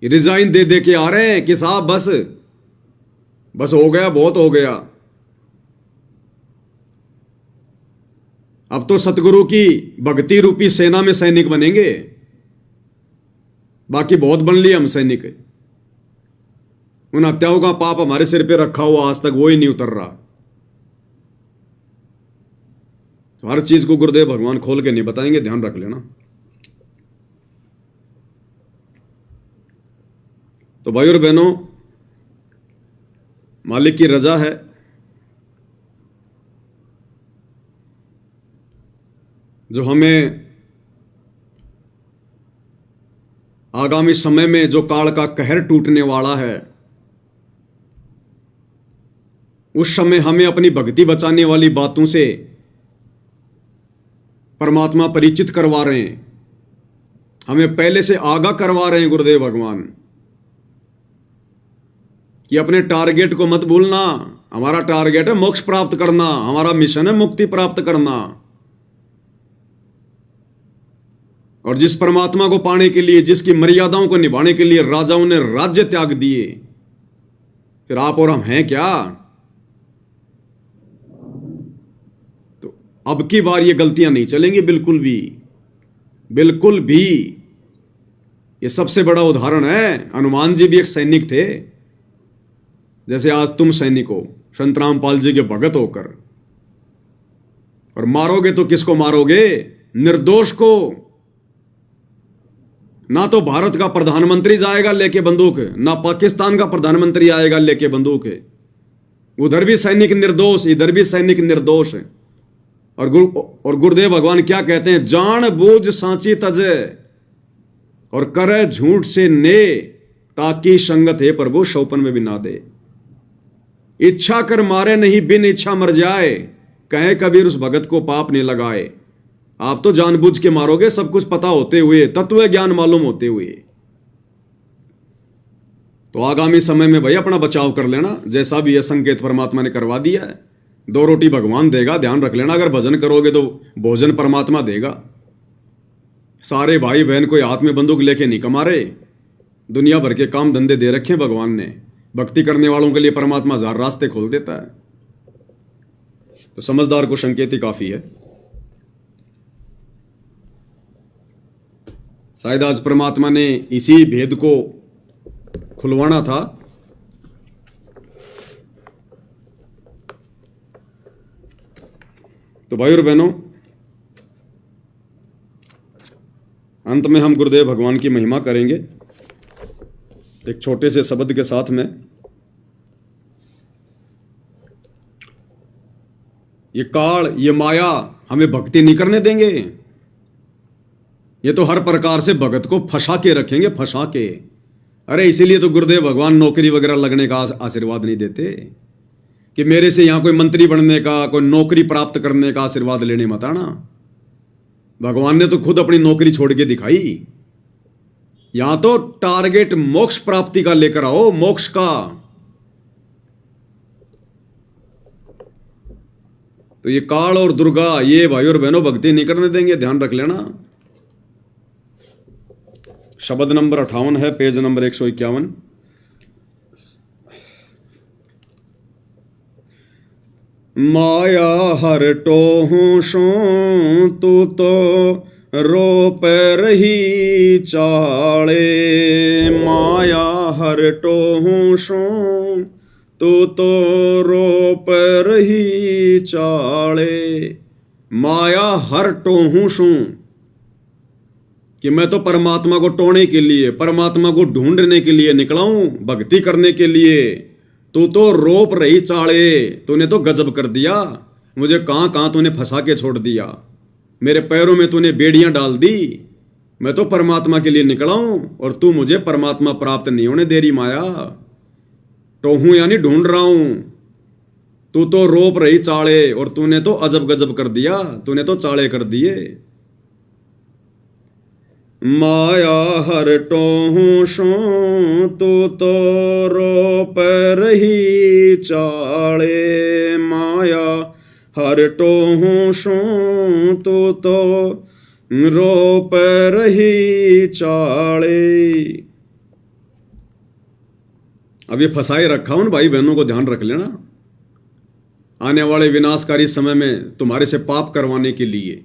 रिजाइन दे दे के आ रहे हैं कि साहब बस बस हो गया, बहुत हो गया। अब तो सतगुरु की भक्ति रूपी सेना में सैनिक बनेंगे, बाकी बहुत बन लिए हम सैनिक। उन हत्याओं का पाप हमारे सिर पे रखा हुआ आज तक वो ही नहीं उतर रहा। तो हर चीज को गुरुदेव भगवान खोल के नहीं बताएंगे, ध्यान रख लेना। तो भाई और बहनों, मालिक की रजा है, जो हमें आगामी समय में जो काल का कहर टूटने वाला है, उस समय हमें अपनी भक्ति बचाने वाली बातों से परमात्मा परिचित करवा रहे हैं, हमें पहले से आगाह करवा रहे हैं गुरुदेव भगवान कि अपने टारगेट को मत भूलना। हमारा टारगेट है मोक्ष प्राप्त करना, हमारा मिशन है मुक्ति प्राप्त करना। और जिस परमात्मा को पाने के लिए, जिसकी मर्यादाओं को निभाने के लिए राजाओं ने राज्य त्याग दिए, फिर आप और हम हैं क्या? तो अब की बार ये गलतियां नहीं चलेंगी बिल्कुल भी, बिल्कुल भी। ये सबसे बड़ा उदाहरण है। हनुमान जी भी एक सैनिक थे, जैसे आज तुम सैनिक हो, संत रामपाल जी के भगत होकर। और मारोगे तो किसको मारोगे? निर्दोष को। ना तो भारत का प्रधानमंत्री जाएगा लेके बंदूक, ना पाकिस्तान का प्रधानमंत्री आएगा लेके बंदूक। उधर भी सैनिक निर्दोष, इधर भी सैनिक निर्दोष। और गुरुदेव भगवान क्या कहते हैं? जान बूझ सांची तजे और करे झूठ से ने, ताकि संगत है प्रभु शौपन में भी ना दे। इच्छा कर मारे नहीं, बिन इच्छा मर जाए, कहे कबीर उस भगत को पाप नहीं लगाए। आप तो जानबूझ के मारोगे, सब कुछ पता होते हुए, तत्व ज्ञान मालूम होते हुए। तो आगामी समय में भाई अपना बचाव कर लेना, जैसा भी यह संकेत परमात्मा ने करवा दिया है। 2 रोटी भगवान देगा, ध्यान रख लेना। अगर भजन करोगे तो भोजन परमात्मा देगा। सारे भाई बहन कोई हाथ में बंदूक लेके नहीं कमा रहे, दुनिया भर के काम धंधे दे रखे भगवान ने। भक्ति करने वालों के लिए परमात्मा 1000 रास्ते खोल देता है। तो समझदार को संकेत ही काफी है। शायद आज परमात्मा ने इसी भेद को खुलवाना था। तो भाई और बहनों, अंत में हम गुरुदेव भगवान की महिमा करेंगे एक छोटे से शब्द के साथ में। ये काल, ये माया हमें भक्ति नहीं करने देंगे। ये तो हर प्रकार से भगत को फंसा के रखेंगे, फंसा के। अरे इसीलिए तो गुरुदेव भगवान नौकरी वगैरह लगने का आशीर्वाद नहीं देते कि मेरे से यहां कोई मंत्री बनने का, कोई नौकरी प्राप्त करने का आशीर्वाद लेने मत आना। भगवान ने तो खुद अपनी नौकरी छोड़ के दिखाई। यहां तो टारगेट मोक्ष प्राप्ति का लेकर आओ, मोक्ष का। तो ये काल और दुर्गा, ये भाई और बहनों भक्ति नहीं करने देंगे, ध्यान रख लेना। शब्द नंबर 58 है, पेज नंबर 151। माया हर टोहू सो तू तो रोप रही चाले। माया हर टोहू सो तू तो रोप रही चाले। माया हर टोहू सू कि मैं तो परमात्मा को टोने के लिए, परमात्मा को ढूंढने के लिए निकला हूं, भक्ति करने के लिए। तू तो रोप रही चाले, तूने तो गजब कर दिया। मुझे कहां कहां तूने फंसा के छोड़ दिया, मेरे पैरों में तूने बेड़ियां डाल दी। मैं तो परमात्मा के लिए निकला हूं और तू मुझे परमात्मा प्राप्त नहीं होने दे रही माया। टोहूं यानी ढूंढ रहा हूं, तू तो रोप रही चाले और तूने तो अजब गजब कर दिया, तूने तो चाले कर दिए। माया हर टोहू सो तू तो रोप रही चाले। माया हर टोहू सो तू तो रोप रही चाले। अब ये फंसाए रखा उन भाई बहनों को ध्यान रख लेना। आने वाले विनाशकारी समय में तुम्हारे से पाप करवाने के लिए,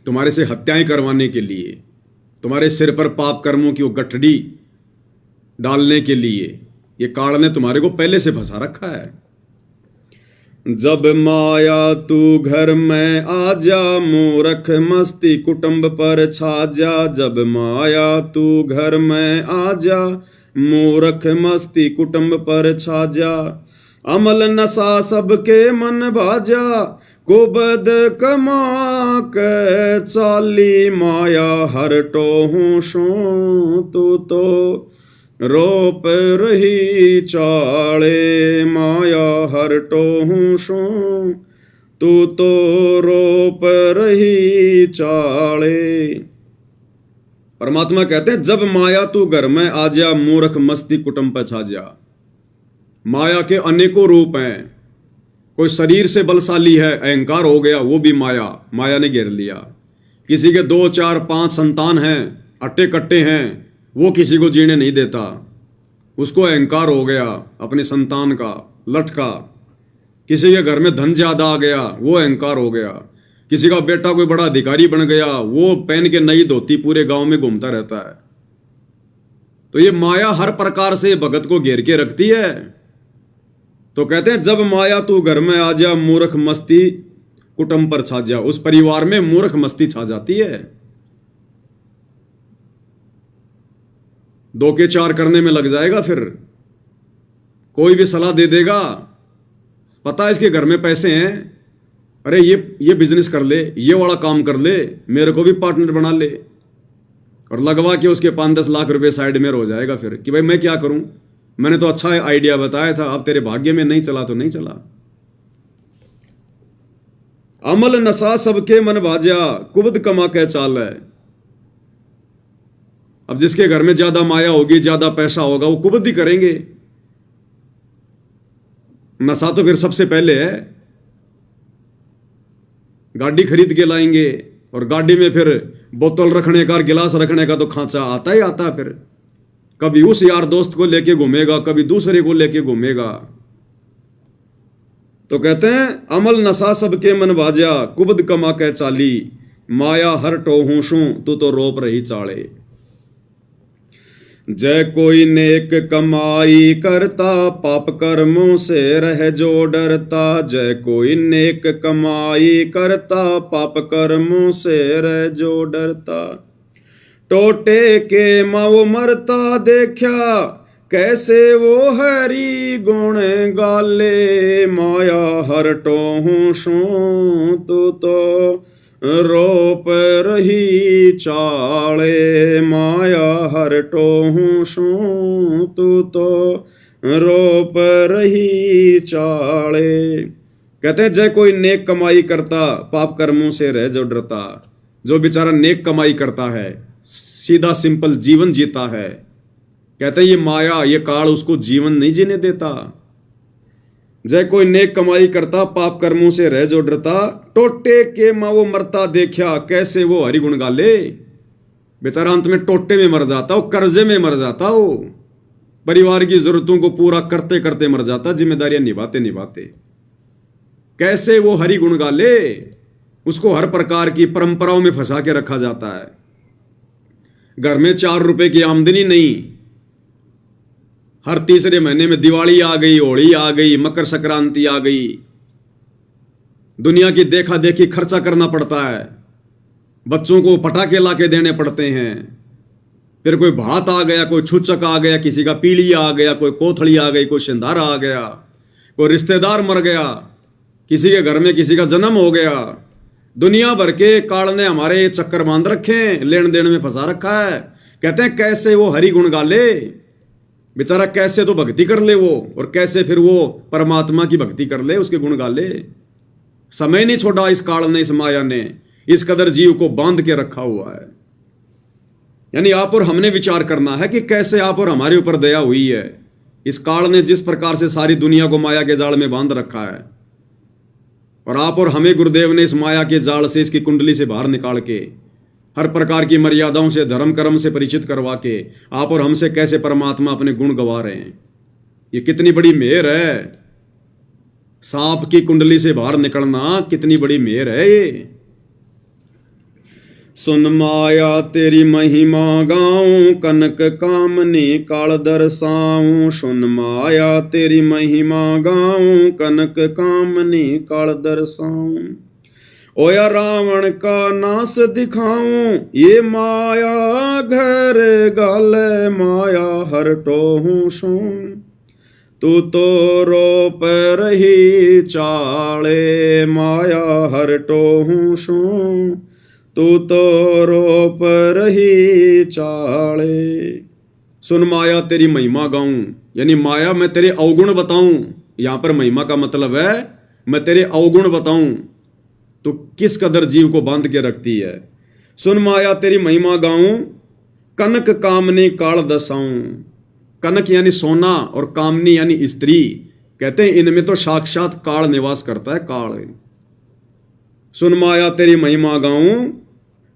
तुम्हारे से हत्याएं करवाने के लिए, तुम्हारे सिर पर पाप कर्मों की वो गठड़ी डालने के लिए ये काल ने तुम्हारे को पहले से फंसा रखा है। जब माया तू घर में आ जा, मूर्ख मस्ती कुटुंब पर छा जा। जब माया तू घर में आ जा, मूर्ख मस्ती कुटुंब पर छा जा। अमल नशा सबके मन भाजा, कुबद कमा के चाली। माया हर टोहू सो तू तो रोप रही चाले। माया हर टोहू सो तू तो रोप रही चाले। परमात्मा कहते हैं जब माया तू घर में आ जा, मूर्ख मस्ती कुटुंब पर छा जा। माया के अनेकों रूप हैं। कोई शरीर से बलशाली है, अहंकार हो गया, वो भी माया ने घेर लिया। किसी के 2, 4, 5 संतान हैं, अट्टे कट्टे हैं, वो किसी को जीने नहीं देता, उसको अहंकार हो गया अपनी संतान का, लठ का। किसी के घर में धन ज्यादा आ गया, वो अहंकार हो गया। किसी का बेटा कोई बड़ा अधिकारी बन गया, वो पहन के नई धोती पूरे गांव में घूमता रहता है। तो ये माया हर प्रकार से भगत को घेर के रखती है। तो कहते हैं जब माया तू घर में आ जा, मूर्ख मस्ती कुटुंब पर छा जा। उस परिवार में मूर्ख मस्ती छा जाती है, 2 के 4 करने में लग जाएगा। फिर कोई भी सलाह दे देगा, पता है इसके घर में पैसे हैं, अरे ये बिजनेस कर ले, ये वाला काम कर ले, मेरे को भी पार्टनर बना ले, और लगवा के उसके 5-10 लाख रुपए साइड में हो जाएगा। फिर कि भाई मैं क्या करूं, मैंने तो अच्छा आइडिया बताया था, अब तेरे भाग्य में नहीं चला तो नहीं चला। अमल नशा सबके मन भाजा, कुबद कमा के चाल है। अब जिसके घर में ज्यादा माया होगी, ज्यादा पैसा होगा, वो कुबद ही करेंगे। नशा तो फिर सबसे पहले है। गाड़ी खरीद के लाएंगे और गाड़ी में फिर बोतल रखने का, गिलास रखने का तो खांचा आता ही आता। फिर कभी उस यार दोस्त को लेके घूमेगा, कभी दूसरे को लेके घूमेगा। तो कहते हैं अमल नशा सबके मन भाजा, कुबद कमा के चाली। माया हर टोहू सू तू तो रोप रही चाले। जय कोई नेक कमाई करता, पाप कर्मों से रह जो डरता। जय कोई नेक कमाई करता, पाप कर्मों से रह जो डरता। टोटे के माओ मरता देखा, कैसे वो हरि गुण गाले। माया हर टोहू सू तू तो रोप रही चाले। माया हर टोहू सू तू तो रोप रही चाले। कहते हैं जय कोई नेक कमाई करता, पाप कर्मों से रह जो डरता। जो बेचारा नेक कमाई करता है, सीधा सिंपल जीवन जीता है, कहते हैं ये माया, ये काल उसको जीवन नहीं जीने देता। जय कोई नेक कमाई करता, पाप कर्मों से रह जो डरता। टोटे के माँ वो मरता देखा, कैसे वो हरिगुण गाले। बेचारा अंत में टोटे में मर जाता हो, कर्जे में मर जाता हो, परिवार की जरूरतों को पूरा करते करते मर जाता, जिम्मेदारियां निभाते निभाते। कैसे वो हरि गुण गाले, उसको हर प्रकार की परंपराओं में फंसा के रखा जाता है। घर में 4 रुपए की आमदनी नहीं, हर तीसरे महीने में दिवाली आ गई, होली आ गई, मकर संक्रांति आ गई, दुनिया की देखा देखी खर्चा करना पड़ता है, बच्चों को पटाखे लाके देने पड़ते हैं, फिर कोई भात आ गया, कोई छूचक आ गया, किसी का पीली आ गया, कोई कोथड़ी आ गई, कोई सिंधारा आ गया, कोई रिश्तेदार मर गया, किसी के घर में किसी का जन्म हो गया। दुनिया भर के काल ने हमारे चक्कर बांध रखे हैं, लेन देन में फंसा रखा है। कहते हैं कैसे वो हरि गुण गाले, बेचारा कैसे तो भक्ति कर ले वो, और कैसे फिर वो परमात्मा की भक्ति कर ले, उसके गुण गाले। समय नहीं छोड़ा इस काल ने, इस माया ने, इस कदर जीव को बांध के रखा हुआ है। यानी आप और हमने विचार करना है कि कैसे आप और हमारे ऊपर दया हुई है। इस काल ने जिस प्रकार से सारी दुनिया को माया के जाल में बांध रखा है, और आप और हमें गुरुदेव ने इस माया के जाल से, इसकी कुंडली से बाहर निकाल के, हर प्रकार की मर्यादाओं से, धर्म कर्म से परिचित करवा के आप और हमसे कैसे परमात्मा अपने गुण गवा रहे हैं। ये कितनी बड़ी मेहर है। सांप की कुंडली से बाहर निकलना कितनी बड़ी मेहर है ये। सुन माया तेरी महिमा गाऊं, कनक कामनी काल दर्शाऊं। सुन माया तेरी महिमा गाऊं, कनक कामनी काल दर्शाऊं। ओया रावण का नाश दिखाऊं, ये माया घर गाल माया हरटो हूं सू। तू तो रोप रही चाले, माया हरटो हूं सू। तू तो रोप रही चाले। सुन माया तेरी महिमा गाऊं, यानी माया मैं तेरे अवगुण बताऊं। यहां पर महिमा का मतलब है मैं तेरे अवगुण बताऊं, तो किस कदर जीव को बांध के रखती है। सुन माया तेरी महिमा गाऊं, कनक कामनी काल दसाऊं। कनक यानी सोना और कामनी यानी स्त्री, कहते हैं इनमें तो साक्षात काल निवास करता है, काल। सुन माया तेरी महिमा गाऊं,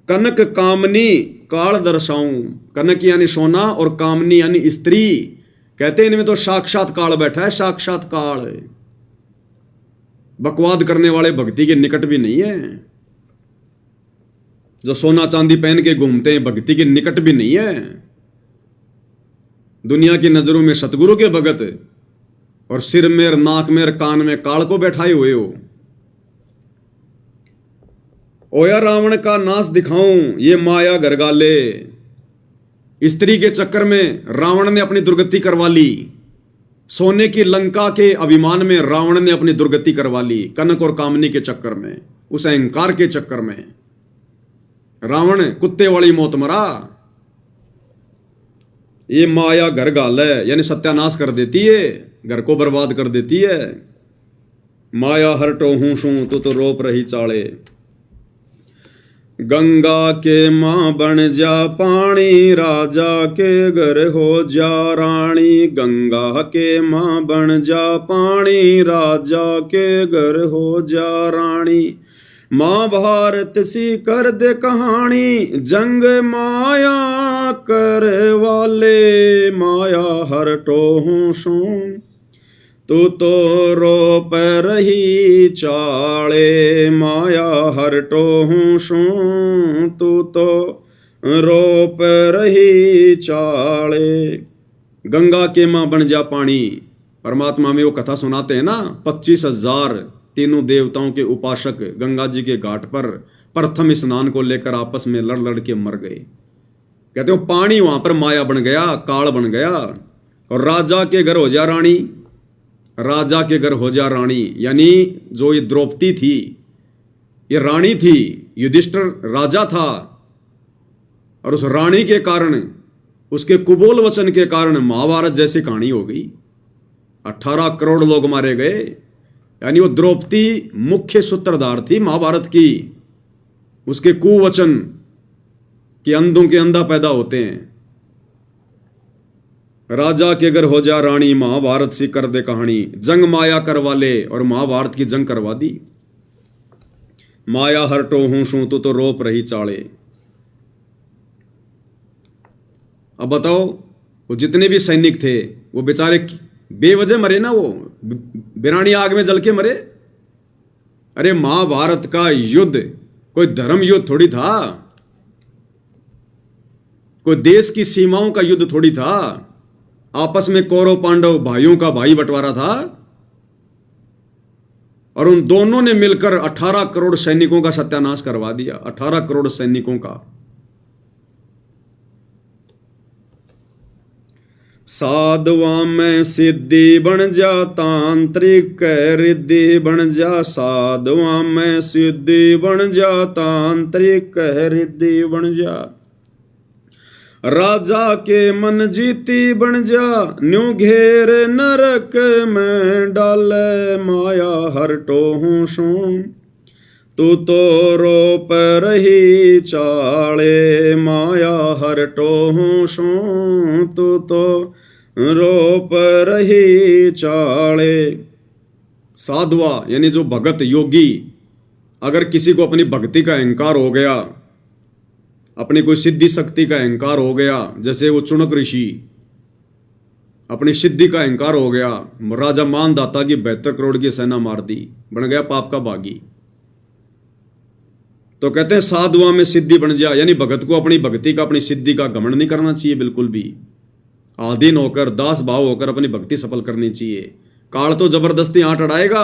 कनक कामनी काल दर्शाऊं। कनक यानी सोना और कामनी यानी स्त्री, कहते हैं इनमें तो साक्षात काल बैठा है, साक्षात काल। बकवाद करने वाले भक्ति के निकट भी नहीं है। जो सोना चांदी पहन के घूमते हैं भक्ति के निकट भी नहीं है। दुनिया की नजरों में सतगुरु के भगत, और सिर में, नाक में, कान में काल को बैठाए हुए हो। ओया रावण का नाश दिखाऊं, ये माया घर गाले। स्त्री के चक्कर में रावण ने अपनी दुर्गति करवा ली। सोने की लंका के अभिमान में रावण ने अपनी दुर्गति करवा ली, कनक और कामनी के चक्कर में, उस अहंकार के चक्कर में। रावण कुत्ते वाली मौत मरा। ये माया घर गाले, यानी सत्यानाश कर देती है, घर को बर्बाद कर देती है। माया हरटो हूं सू, तू तो रोप रही चाले। गंगा के मां बन जा पानी, राजा के घर हो जा रानी। गंगा के मां बन जा पानी, राजा के घर हो जा रानी। महाभारत सी कर दे कहानी, जंग माया कर वाले। माया हरटो हूं सू, तू तो रोप रही चाले। माया हरटो हूं सू, तू तो रोप रही चाले। गंगा के मां बन जा पानी, परमात्मा में वो कथा सुनाते हैं ना, 25,000 तीनों देवताओं के उपासक गंगा जी के घाट पर प्रथम स्नान को लेकर आपस में लड़ लड़ के मर गए। कहते हो पानी वहां पर माया बन गया, काल बन गया। और राजा के घर हो जा रानी, राजा के घर हो जा रानी, यानी जो ये द्रौपदी थी, ये रानी थी, युधिष्ठिर राजा था, और उस रानी के कारण, उसके कुबोल वचन के कारण महाभारत जैसी कहानी हो गई। 18 करोड़ लोग मारे गए। यानी वो द्रौपदी मुख्य सूत्रधार थी महाभारत की। उसके कुवचन कि अंधों के अंधा पैदा होते हैं। राजा के घर हो जा रानी, महाभारत सी कर दे कहानी। जंग माया करवा ले, और महाभारत की जंग करवा दी। माया हरटो हूं सू, तो रोप रही चाले। अब बताओ, वो जितने भी सैनिक थे वो बेचारे बेवजह मरे ना, वो बिरानी आग में जल के मरे। अरे महाभारत का युद्ध कोई धर्म युद्ध थोड़ी था, कोई देश की सीमाओं का युद्ध थोड़ी था। आपस में कौरव पांडव भाइयों का भाई बंटवारा था और उन दोनों ने मिलकर 18 करोड़ सैनिकों का सत्यानाश करवा दिया। 18 करोड़ सैनिकों का। साधुआ में सिद्धि बन जा, तांत्रिक रिद्धि बन जा। साधुआ में सिद्धि बन जा, तांत्रिक रिद्धि बन जा। राजा के मन जीती बन जा, न्यू घेर नरक में डाले। माया हरटो हूं सू, तू तो रोप रही चाले। माया हरटो हूं सू, तू तो रोप रही चाले। साधुआ यानी जो भगत योगी, अगर किसी को अपनी भक्ति का अहंकार हो गया, अपनी कोई सिद्धि शक्ति का अहंकार हो गया, जैसे वो चुनक ऋषि अपनी सिद्धि का अहंकार हो गया, राजा मानदाता की 72 करोड़ की सेना मार दी, बन गया पाप का बागी। तो कहते हैं साधुआ में सिद्धि बन जा, यानी भगत को अपनी भक्ति का, अपनी सिद्धि का घमंड नहीं करना चाहिए बिल्कुल भी। आधीन होकर, दास भाव होकर अपनी भक्ति सफल करनी चाहिए। काल तो जबरदस्ती आंट अड़ाएगा।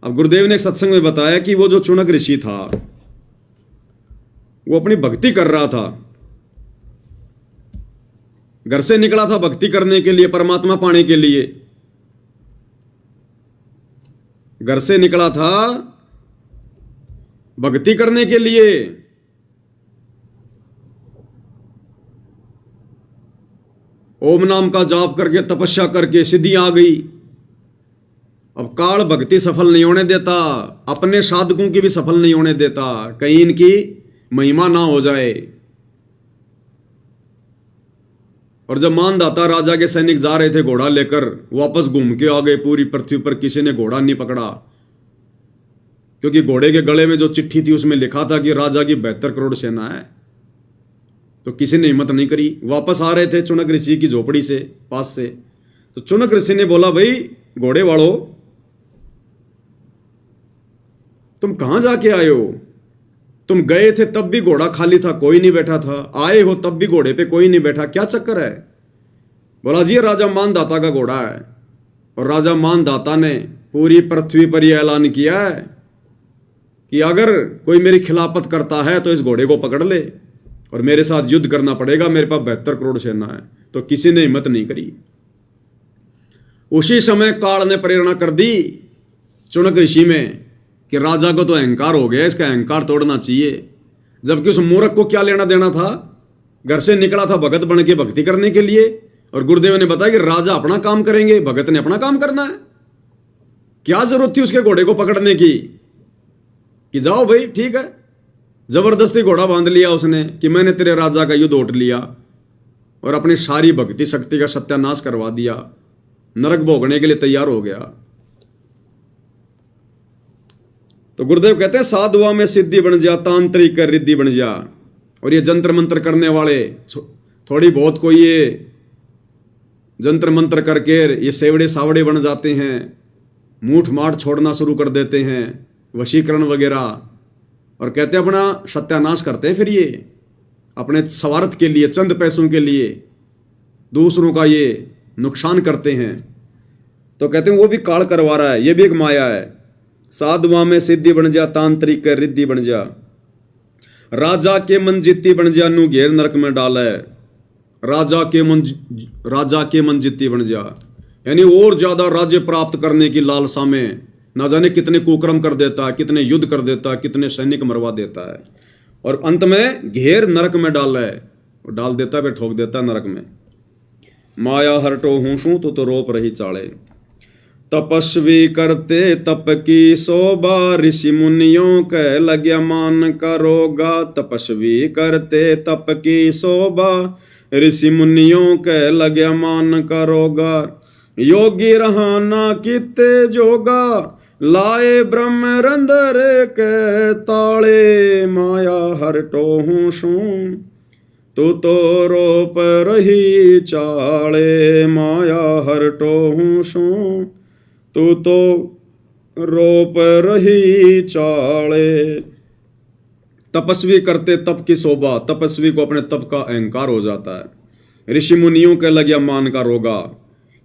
अब गुरुदेव ने एक सत्संग में बताया कि वो जो चुनक ऋषि था वो अपनी भक्ति कर रहा था, घर से निकला था भक्ति करने के लिए, परमात्मा पाने के लिए। घर से निकला था भक्ति करने के लिए। ओम नाम का जाप करके, तपस्या करके सिद्धि आ गई। अब काल भक्ति सफल नहीं होने देता, अपने साधकों की भी सफल नहीं होने देता, कहीं इनकी महिमा ना हो जाए। और जब मानदाता राजा के सैनिक जा रहे थे घोड़ा लेकर, वापस घूम के आ गए, पूरी पृथ्वी पर किसी ने घोड़ा नहीं पकड़ा, क्योंकि घोड़े के गले में जो चिट्ठी थी उसमें लिखा था कि राजा की 72 करोड़ सेना है। तो किसी ने हिम्मत नहीं करी। वापस आ रहे थे चुनक ऋषि की झोपड़ी से, पास से, तो चुनक ऋषि ने बोला, भाई घोड़े वालों, तुम कहां जाके आए हो? तुम गए थे तब भी घोड़ा खाली था, कोई नहीं बैठा था, आए हो तब भी घोड़े पे कोई नहीं बैठा, क्या चक्कर है? बोला जी, राजा मानदाता का घोड़ा है, और राजा मानदाता ने पूरी पृथ्वी पर यह ऐलान किया है कि अगर कोई मेरी खिलाफत करता है तो इस घोड़े को पकड़ ले और मेरे साथ युद्ध करना पड़ेगा, मेरे पास 72 करोड़ सेना है। तो किसी ने हिम्मत नहीं करी। उसी समय काल ने प्रेरणा कर दी चुनक ऋषि में कि राजा को तो अहंकार हो गया, इसका अहंकार तोड़ना चाहिए। जबकि उस मूर्ख को क्या लेना देना था? घर से निकला था भगत बन के भक्ति करने के लिए, और गुरुदेव ने बताया कि राजा अपना काम करेंगे, भगत ने अपना काम करना है। क्या जरूरत थी उसके घोड़े को पकड़ने की कि जाओ भाई ठीक है। जबरदस्ती घोड़ा बांध लिया उसने कि मैंने तेरे राजा का युद्ध उठ लिया, और अपनी सारी भक्ति शक्ति का सत्यानाश करवा दिया, नरक भोगने के लिए तैयार हो गया। तो गुरुदेव कहते हैं साधुआ में सिद्धि बन जा, तांत्रिक रिद्धि बन जा। और ये जंत्र मंत्र करने वाले थोड़ी बहुत कोई ये जंत्र मंत्र करके ये सेवड़े सावड़े बन जाते हैं, मूठ माठ छोड़ना शुरू कर देते हैं, वशीकरण वगैरह, और कहते हैं अपना सत्यानाश करते हैं। फिर ये अपने स्वार्थ के लिए, चंद पैसों के लिए दूसरों का ये नुकसान करते हैं। तो कहते हैं वो भी काल करवा रहा है, ये भी एक माया है। साधुआ में सिद्धि बन जा, तांत्रिक रिद्धि बन जा। राजा के मन जित्ती बन जा, नू घेर नरक में डाल है। राजा के मन जित्ती बन जा, यानी और ज्यादा राज्य प्राप्त करने की लालसा में ना जाने कितने कुकर्म कर देता है, कितने युद्ध कर देता है, कितने सैनिक मरवा देता है, और अंत में घेर नरक में डाल है, डाल देता है, ठोक देता है नरक में। माया हरटो हूसू तो रोप रही चाले। तपस्वी करते तप की शोभा, ऋषि मुनियों के लग्या मान का रोगा। तपस्वी करते तप की शोभा, ऋषि मुनियों के लग्या मान का रोगा। योगी रहाना किते जोगा, लाए ब्रह्म रंदर के ताले। माया हरटो हूसू तो रोप रही चाले। माया हरटो हूसू तो रोप रही चाले। तपस्वी करते तप की शोभा, तपस्वी को अपने तप का अहंकार हो जाता है। ऋषि मुनियों के लगिया मान का रोगा,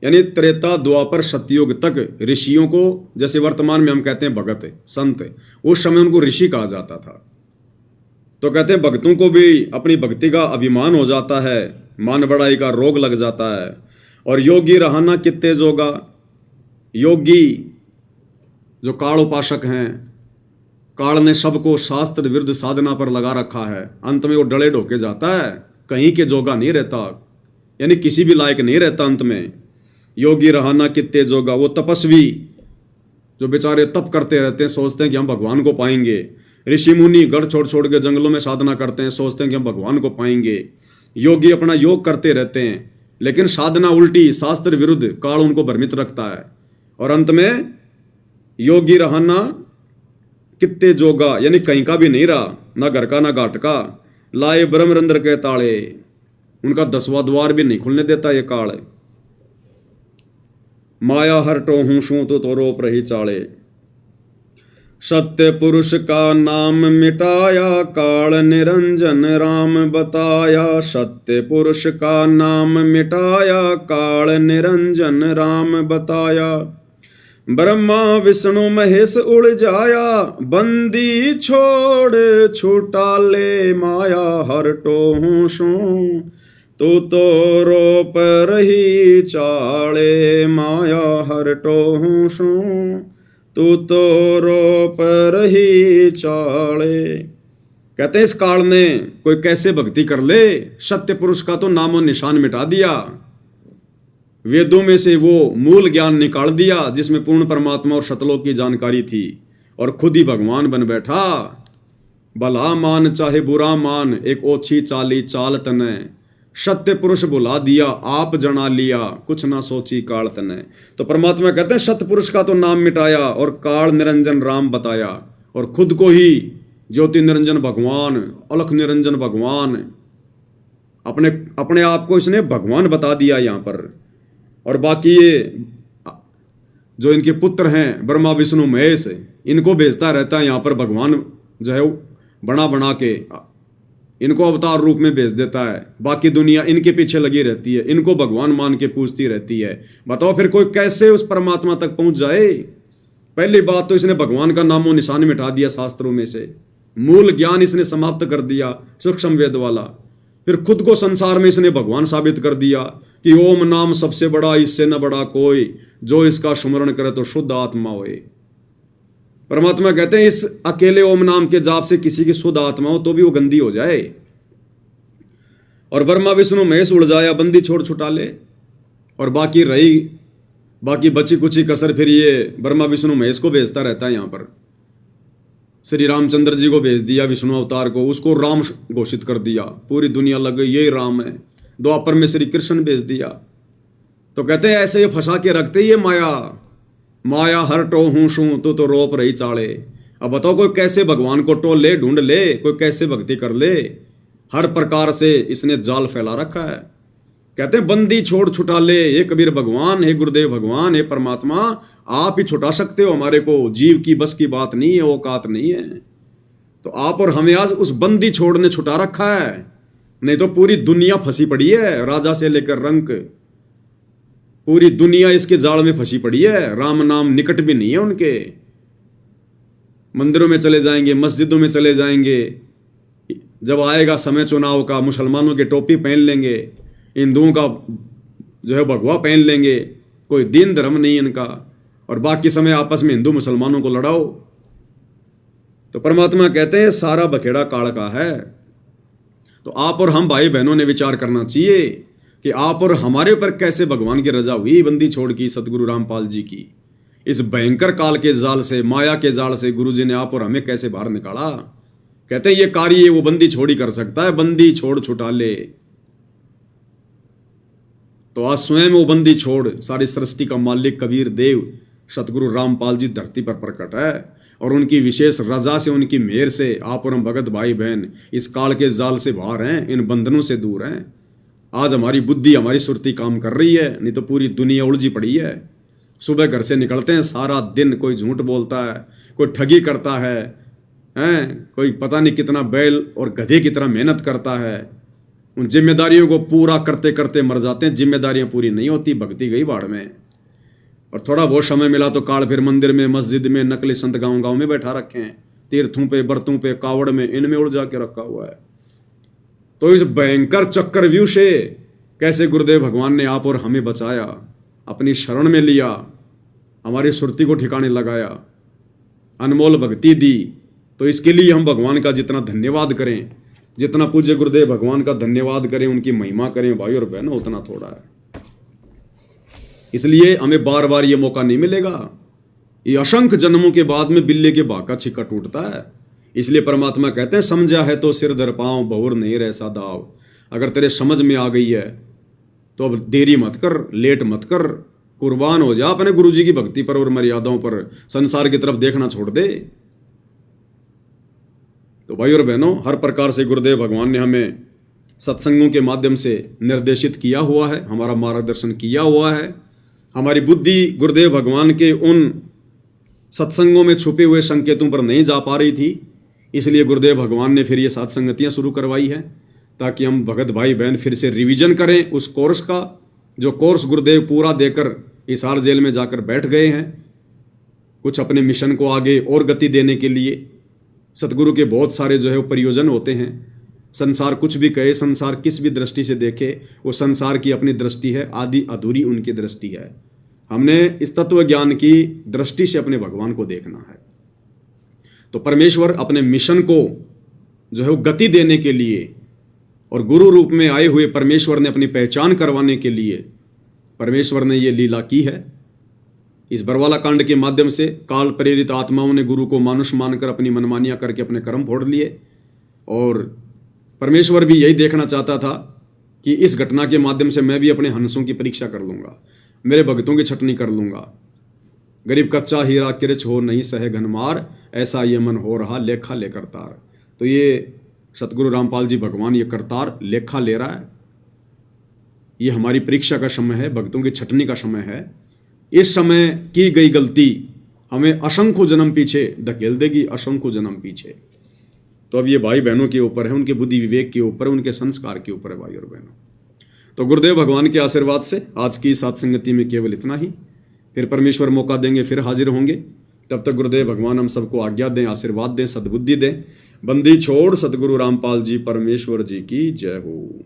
यानी त्रेता द्वापर सतयुग तक ऋषियों को, जैसे वर्तमान में हम कहते हैं भगत संत, उस समय उनको ऋषि कहा जाता था। तो कहते हैं भक्तों को भी अपनी भक्ति का अभिमान हो जाता है, मान बढ़ाई का रोग लग जाता है। और योगी रहना कित्ते जोगा, योगी जो काल उपासक हैं, काल ने सबको शास्त्र विरुद्ध साधना पर लगा रखा है, अंत में वो डले ढोके जाता है, कहीं के जोगा नहीं रहता, यानी किसी भी लायक नहीं रहता अंत में। योगी रहना कित्ते जोगा, वो तपस्वी जो बेचारे तप करते रहते हैं, सोचते हैं कि हम भगवान को पाएंगे। ऋषि मुनि घर छोड़ छोड़ के जंगलों में साधना करते हैं, सोचते हैं कि हम भगवान को पाएंगे। योगी अपना योग करते रहते हैं, लेकिन साधना उल्टी, शास्त्र विरुद्ध, काल उनको भ्रमित रखता है। और अंत में योगी रहना कित्ते जोगा, यानी कहीं का भी नहीं रहा, ना घर का ना घाट का। लाए ब्रह्मरंध्र के ताले, उनका 10वां द्वार भी नहीं खुलने देता ये काल। माया हरटो हूं शू तो रोप रही चाले। सत्य पुरुष का नाम मिटाया, काल निरंजन राम बताया। सत्य पुरुष का नाम मिटाया, काल निरंजन राम बताया। ब्रह्मा विष्णु महेश उड़ जाया, बंदी छोड़ छूटा ले माया। हरटो हूं शू तो रोप रही चाले, माया हरटो हूं शू तो रोप रही चाले। कहते हैं इस काल ने कोई कैसे भक्ति कर ले, सत्य पुरुष का तो नामो निशान मिटा दिया, वेदों में से वो मूल ज्ञान निकाल दिया जिसमें पूर्ण परमात्मा और सतलोक की जानकारी थी, और खुद ही भगवान बन बैठा। भला मान चाहे बुरा मान, एक ओछी चाली चाल तने। सत्य पुरुष बुला दिया, आप जना लिया, कुछ ना सोची काल तने। तो परमात्मा कहते हैं सत्य पुरुष का तो नाम मिटाया और काल निरंजन राम बताया, और खुद को ही ज्योति निरंजन भगवान, अलख निरंजन भगवान, अपने आप को इसने भगवान बता दिया यहाँ पर। और बाकी ये जो इनके पुत्र हैं ब्रह्मा विष्णु महेश, इनको भेजता रहता है यहाँ पर भगवान, जो है बना बना के इनको अवतार रूप में भेज देता है। बाकी दुनिया इनके पीछे लगी रहती है, इनको भगवान मान के पूछती रहती है। बताओ फिर कोई कैसे उस परमात्मा तक पहुंच जाए। पहली बात तो इसने भगवान का नामो निशान मिटा दिया शास्त्रों में से, मूल ज्ञान इसने समाप्त कर दिया सूक्ष्म वेद वाला। फिर खुद को संसार में इसने भगवान साबित कर दिया कि ओम नाम सबसे बड़ा, इससे न बड़ा कोई, जो इसका स्मरण करे तो शुद्ध आत्मा होए। परमात्मा कहते हैं इस अकेले ओम नाम के जाप से किसी की शुद्ध आत्मा हो तो भी वो गंदी हो जाए। और ब्रह्मा विष्णु महेश उड़ जाया, बंदी छोड़ छुटा ले, और बाकी बची कुची कसर फिर ये ब्रह्मा विष्णु महेश को भेजता रहता है। यहाँ पर श्री रामचंद्र जी को भेज दिया, विष्णु अवतार को, उसको राम घोषित कर दिया, पूरी दुनिया लग गई यही राम है। द्वापर में श्री कृष्ण भेज दिया। तो कहते हैं ऐसे ये फंसा के रखते ये माया हरटो हूं शू तो रोप रही चाले। अब बताओ कोई कैसे भगवान को टोल ले, ढूंढ ले, कोई कैसे भक्ति कर ले। हर प्रकार से इसने जाल फैला रखा है। कहते हैं बंदी छोड़ छुटा ले, हे कबीर भगवान, हे गुरुदेव भगवान, हे परमात्मा, आप ही छुटा सकते हो हमारे को, जीव की बस की बात नहीं है, औकात नहीं है। तो आप और हमें आज उस बंदी छोड़ ने छुटा रखा है, नहीं तो पूरी दुनिया फंसी पड़ी है, राजा से लेकर रंक, पूरी दुनिया इसके जाल में फंसी पड़ी है। राम नाम निकट भी नहीं है उनके। मंदिरों में चले जाएंगे, मस्जिदों में चले जाएंगे, जब आएगा समय चुनाव का मुसलमानों के टोपी पहन लेंगे, हिंदुओं का जो है भगवा पहन लेंगे, कोई दीन धर्म नहीं इनका, और बाकी समय आपस में हिंदू मुसलमानों को लड़ाओ। तो परमात्मा कहते हैं सारा बखेड़ा काल का है। तो आप और हम भाई बहनों ने विचार करना चाहिए कि आप और हमारे ऊपर कैसे भगवान की रजा हुई बंदी छोड़ की सतगुरु रामपाल जी की। इस भयंकर काल के जाल से, माया के जाल से गुरु जी ने आप और हमें कैसे बाहर निकाला। कहते हैं ये कार्य वो बंदी छोड़ ही कर सकता है, बंदी छोड़ छुटा ले। तो आज स्वयं वो बंदी छोड़ सारी सृष्टि का मालिक कबीर देव सतगुरु रामपाल जी धरती पर प्रकट है, और उनकी विशेष रजा से, उनकी मेहर से आप और हम भगत भाई बहन इस काल के जाल से बाहर हैं, इन बंधनों से दूर हैं। आज हमारी बुद्धि, हमारी सुरती काम कर रही है, नहीं तो पूरी दुनिया उलझी पड़ी है। सुबह घर से निकलते हैं, सारा दिन कोई झूठ बोलता है, कोई ठगी करता है, कोई पता नहीं कितना बैल और गधे की तरह मेहनत करता है। उन जिम्मेदारियों को पूरा करते करते मर जाते हैं। जिम्मेदारियां पूरी नहीं होती, भक्ति गई बाढ़ में। और थोड़ा बहुत समय मिला तो काल फिर मंदिर में, मस्जिद में, नकली संत गांव गांव में बैठा रखे हैं, तीर्थों पे, बर्तों पे, कावड़ में, इनमें उड़ जाके रखा हुआ है। तो इस भयंकर चक्रव्यूह से कैसे गुरुदेव भगवान ने आप और हमें बचाया, अपनी शरण में लिया, हमारी सुरती को ठिकाने लगाया, अनमोल भक्ति दी। तो इसके लिए हम भगवान का जितना धन्यवाद करें, जितना पूज्य गुरुदेव भगवान का धन्यवाद करें, उनकी महिमा करें भाई और बहनों, उतना थोड़ा है। इसलिए हमें बार बार ये मौका नहीं मिलेगा। ये असंख्य जन्मों के बाद में बिल्ली के भाग का छिक्का टूटता है। इसलिए परमात्मा कहते हैं, समझा है तो सिर धर पांव, बहुर नहीं रहसा दाव। अगर तेरे समझ में आ गई है तो अब देरी मत कर, लेट मत कर, कुर्बान हो जा अपने गुरु जी की भक्ति पर और मर्यादाओं पर। संसार की तरफ देखना छोड़ दे। तो भाई और बहनों, हर प्रकार से गुरुदेव भगवान ने हमें सत्संगों के माध्यम से निर्देशित किया हुआ है, हमारा मार्गदर्शन किया हुआ है। हमारी बुद्धि गुरुदेव भगवान के उन सत्संगों में छुपे हुए संकेतों पर नहीं जा पा रही थी। इसलिए गुरुदेव भगवान ने फिर ये सत्संगतियां शुरू करवाई है, ताकि हम भगत भाई बहन फिर से रिवीजन करें उस कोर्स का, जो कोर्स गुरुदेव पूरा देकर हिसार जेल में जाकर बैठ गए हैं, कुछ अपने मिशन को आगे और गति देने के लिए। सतगुरु के बहुत सारे जो है वो प्रयोजन होते हैं। संसार कुछ भी कहे, संसार किस भी दृष्टि से देखे, वो संसार की अपनी दृष्टि है, आदि अधूरी उनकी दृष्टि है। हमने इस तत्व ज्ञान की दृष्टि से अपने भगवान को देखना है। तो परमेश्वर अपने मिशन को जो है वो गति देने के लिए और गुरु रूप में आए हुए परमेश्वर ने अपनी पहचान करवाने के लिए परमेश्वर ने ये लीला की है। इस बरवाला कांड के माध्यम से काल प्रेरित आत्माओं ने गुरु को मानुष मानकर अपनी मनमानियां करके अपने कर्म फोड़ लिए। और परमेश्वर भी यही देखना चाहता था कि इस घटना के माध्यम से मैं भी अपने हंसों की परीक्षा कर लूंगा, मेरे भक्तों की छटनी कर लूंगा। गरीब कच्चा हीरा किरच हो नहीं सहे घनमार, ऐसा ये मन हो रहा लेखा ले करतार। तो ये सतगुरु रामपाल जी भगवान ये करतार लेखा ले रहा है। ये हमारी परीक्षा का समय है, भक्तों की छटनी का समय है। इस समय की गई गलती हमें असंख्य जन्म पीछे धकेल देगी, असंख्य जन्म पीछे। तो अब ये भाई बहनों के ऊपर है, उनके बुद्धि विवेक के ऊपर, उनके संस्कार के ऊपर है भाई और बहनों। तो गुरुदेव भगवान के आशीर्वाद से आज की सत्संगति में केवल इतना ही। फिर परमेश्वर मौका देंगे, फिर हाजिर होंगे। तब तक गुरुदेव भगवान हम सबको आज्ञा दें, आशीर्वाद दें, सद्बुद्धि दें। बंदी छोड़ सतगुरु रामपाल जी परमेश्वर जी की जय हो।